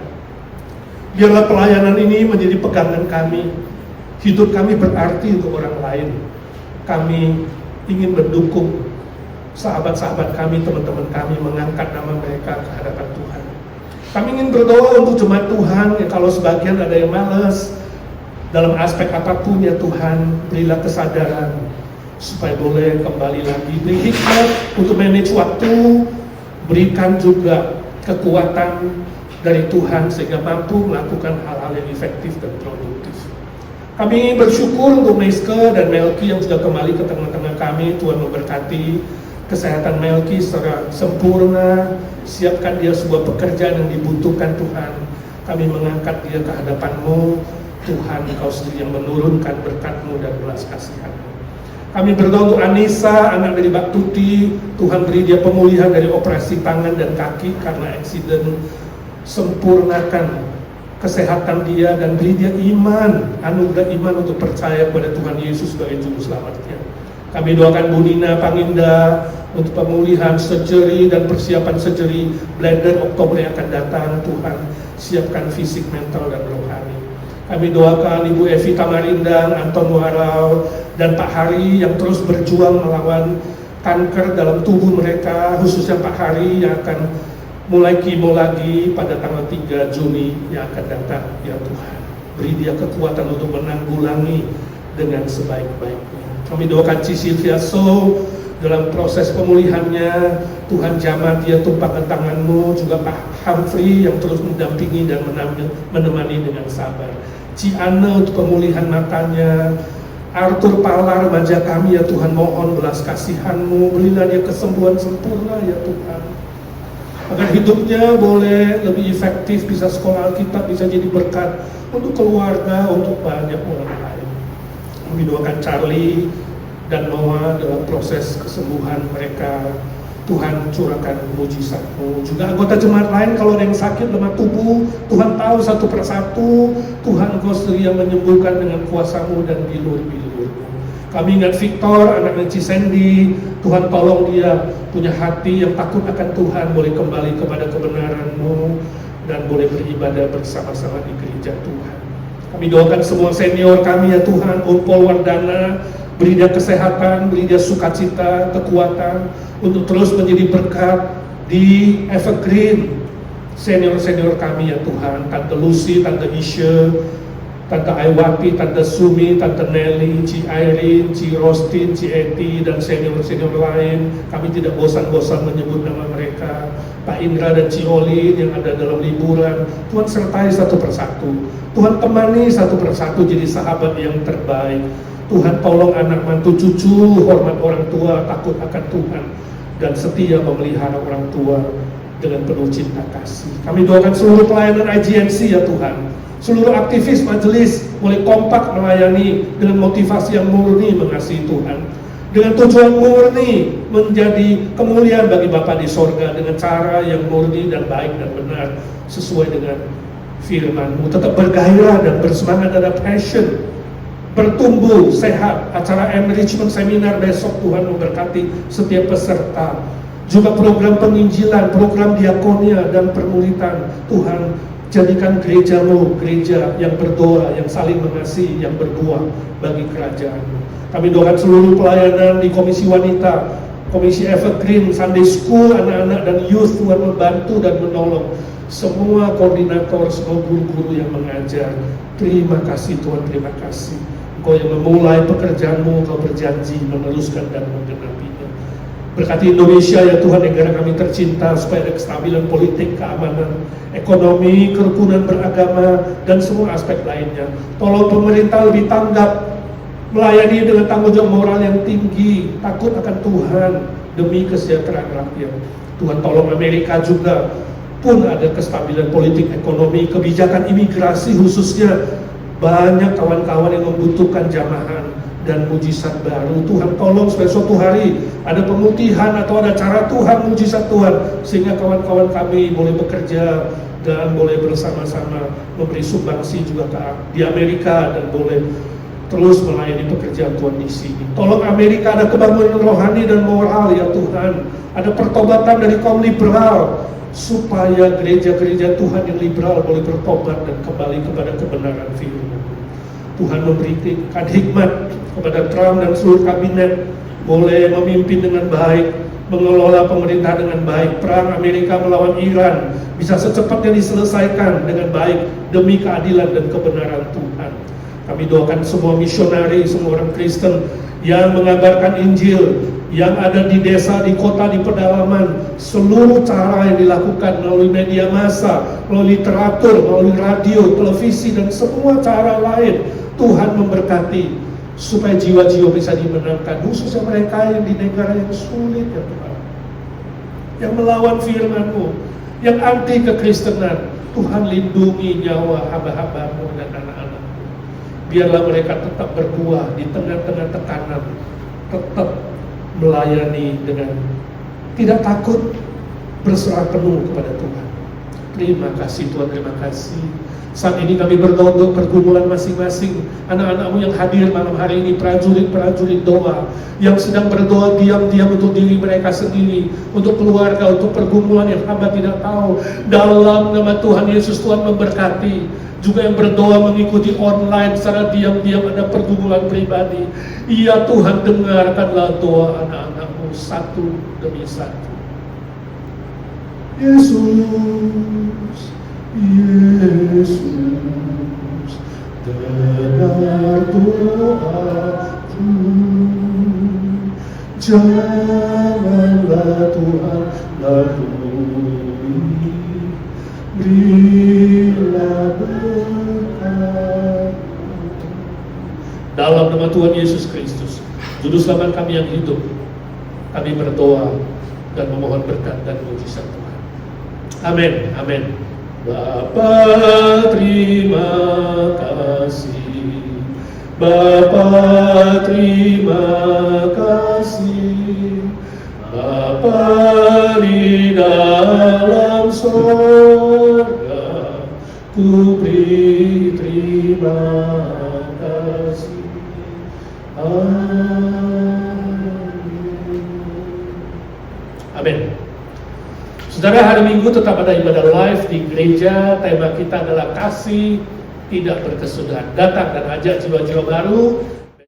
Biarlah pelayanan ini menjadi pegangan kami. Hidup kami berarti untuk orang lain. Kami ingin mendukung sahabat-sahabat kami, teman-teman kami, mengangkat nama mereka ke hadapan Tuhan. Kami ingin berdoa untuk jemaat Tuhan, yang kalau sebagian ada yang malas dalam aspek apapun ya Tuhan, berilah kesadaran supaya boleh kembali lagi, beri hikmat untuk manage waktu, berikan juga kekuatan dari Tuhan sehingga mampu melakukan hal-hal yang efektif dan produktif. Kami bersyukur untuk Meiske dan Melki yang sudah kembali ke tengah-tengah kami. Tuhan memberkati kesehatan Melki secara sempurna, siapkan dia sebuah pekerjaan yang dibutuhkan Tuhan. Kami mengangkat dia ke hadapan-Mu Tuhan, Engkau sendiri yang menurunkan berkat-Mu dan belas kasihan-Mu. Kami berdoa untuk Anissa, anak dari Mbak Tuti. Tuhan beri dia pemulihan dari operasi tangan dan kaki karena eksiden. Sempurnakan kesehatan dia dan beri dia iman, anugerah iman untuk percaya kepada Tuhan Yesus sebagai juru selamatnya. Kami doakan Bu Nina Panginda untuk pemulihan surgery dan persiapan surgery bladder Oktober yang akan datang. Tuhan siapkan fisik, mental, dan rohani. Kami doakan Ibu Evi Tamarindang, Anton Warau, dan Pak Hari yang terus berjuang melawan kanker dalam tubuh mereka, khususnya Pak Hari yang akan mulai kemo lagi pada tanggal 3 Juni yang akan datang. Ya Tuhan, beri dia kekuatan untuk menanggulangi dengan sebaik-baiknya. Kami doakan Ci Sylvia So dalam proses pemulihannya. Tuhan jamah dia tumpahkan tangan-Mu, juga Pak Humphrey yang terus mendampingi dan menemani dengan sabar. Ci Anne untuk pemulihan matanya. Arthur Palar, remaja kami, ya Tuhan, mohon belas kasihan-Mu, berilah dia kesembuhan sempurna ya Tuhan, agar hidupnya boleh lebih efektif, bisa sekolah Alkitab, bisa jadi berkat untuk keluarga, untuk banyak orang lain. Kami doakan Charlie dan Noah dalam proses kesembuhan mereka. Tuhan curahkan mujizat-Mu. Juga anggota jemaat lain kalau ada yang sakit lemah tubuh, Tuhan tahu satu persatu. Tuhan Engkau sendiri yang menyembuhkan dengan kuasa-Mu dan bilur-bilur-Mu. Kami ingat Victor, anaknya Ci Sandy. Tuhan tolong dia punya hati yang takut akan Tuhan, boleh kembali kepada kebenaran-Mu dan boleh beribadah bersama-sama di gereja Tuhan. Kami doakan semua senior kami ya Tuhan, Om Paul Wardana, beri dia kesehatan, beri dia sukacita, kekuatan untuk terus menjadi berkat di Evergreen. Senior-senior kami ya Tuhan, Tante Lucy, Tante Isha, Tante Aiwati, Tante Sumi, Tante Nelly, Ci Irene, Ci Rostin, Ci Eti, dan senior-senior lain. Kami tidak bosan-bosan menyebut nama mereka. Pak Indra dan Ci Olin yang ada dalam liburan, Tuhan sertai satu persatu. Tuhan temani satu persatu jadi sahabat yang terbaik. Tuhan tolong anak mantu cucu, hormat orang tua, takut akan Tuhan, dan setia memelihara orang tua dengan penuh cinta kasih. Kami doakan seluruh pelayanan IGNC ya Tuhan. Seluruh aktivis majelis boleh kompak melayani dengan motivasi yang murni mengasihi Tuhan, dengan tujuan murni menjadi kemuliaan bagi Bapa di sorga, dengan cara yang murni dan baik dan benar sesuai dengan firman-Mu. Tetap bergairah dan bersemangat, ada passion, bertumbuh sehat. Acara enrichment seminar besok Tuhan memberkati setiap peserta, juga program penginjilan, program diakonia dan permuritan. Tuhan jadikan gereja-Mu gereja yang berdoa, yang saling mengasihi, yang berbuah bagi kerajaan-Mu. Kami doakan seluruh pelayanan di Komisi Wanita, Komisi Evergreen, Sunday School, anak-anak dan youth. Tuhan membantu dan menolong semua koordinator, semua guru-guru yang mengajar. Terima kasih Tuhan, terima kasih. Engkau yang memulai pekerjaan-Mu, Engkau berjanji meneruskan dan menggenapinya. Berkati Indonesia ya Tuhan, negara kami tercinta, supaya ada kestabilan politik, keamanan, ekonomi, kerukunan beragama, dan semua aspek lainnya. Tolong pemerintah lebih tanggap, melayani dengan tanggung jawab moral yang tinggi, takut akan Tuhan demi kesejahteraan rakyat. Tuhan tolong Amerika juga pun ada kestabilan politik, ekonomi, kebijakan imigrasi khususnya. Banyak kawan-kawan yang membutuhkan jamahan dan mujizat baru. Tuhan tolong supaya suatu hari ada pemutihan atau ada cara Tuhan, mujizat Tuhan, sehingga kawan-kawan kami boleh bekerja dan boleh bersama-sama memberi sumbangsi juga di Amerika dan boleh terus melayani pekerjaan Tuhan di sini. Tolong Amerika ada kebangunan rohani dan moral ya Tuhan. Ada pertobatan dari kaum liberal, supaya gereja-gereja Tuhan yang liberal boleh bertobat dan kembali kepada kebenaran firman. Tuhan memberikan hikmat kepada Trump dan seluruh kabinet, boleh memimpin dengan baik, mengelola pemerintah dengan baik. Perang Amerika melawan Iran bisa secepatnya diselesaikan dengan baik demi keadilan dan kebenaran Tuhan. Kami doakan semua misionari, semua orang Kristen yang mengabarkan Injil, yang ada di desa, di kota, di pedalaman. Seluruh cara yang dilakukan melalui media massa, melalui literatur, melalui radio, televisi, dan semua cara lain, Tuhan memberkati supaya jiwa-jiwa bisa dimenangkan, khususnya mereka yang di negara yang sulit ya Tuhan, yang melawan firman-Mu, yang anti kekristenan. Tuhan lindungi nyawa hamba-hamba-Mu dan anak-anak-Mu. Biarlah mereka tetap berbuah di tengah-tengah tekanan, tetap melayani dengan tidak takut, berserah penuh kepada Tuhan. Terima kasih Tuhan, terima kasih. Saat ini kami berdoa untuk pergumulan masing-masing anak-anakmu yang hadir malam hari ini, prajurit-prajurit doa yang sedang berdoa diam-diam untuk diri mereka sendiri, untuk keluarga, untuk pergumulan yang hamba tidak tahu. Dalam nama Tuhan Yesus, Tuhan memberkati. Juga yang berdoa mengikuti online secara diam-diam ada pergumulan pribadi. Ya Tuhan, dengarkanlah doa anak-anakmu satu demi satu. Yesus, Yesus, dengar doaku. Janganlah Tuhan lalui, berilah berkat. Dalam nama Tuhan Yesus Kristus, Juru Selamat kami yang hidup, kami berdoa dan memohon berkat dan mujizat Tuhan. Amin, amin. Bapa terima kasih, Bapa terima kasih, Bapa di dalam sorga, ku beri terima kasih. Amin. Saudara, hari Minggu tetap ada ibadah live di gereja. Tema kita adalah kasih tidak berkesudahan. Datang dan ajak jiwa-jiwa baru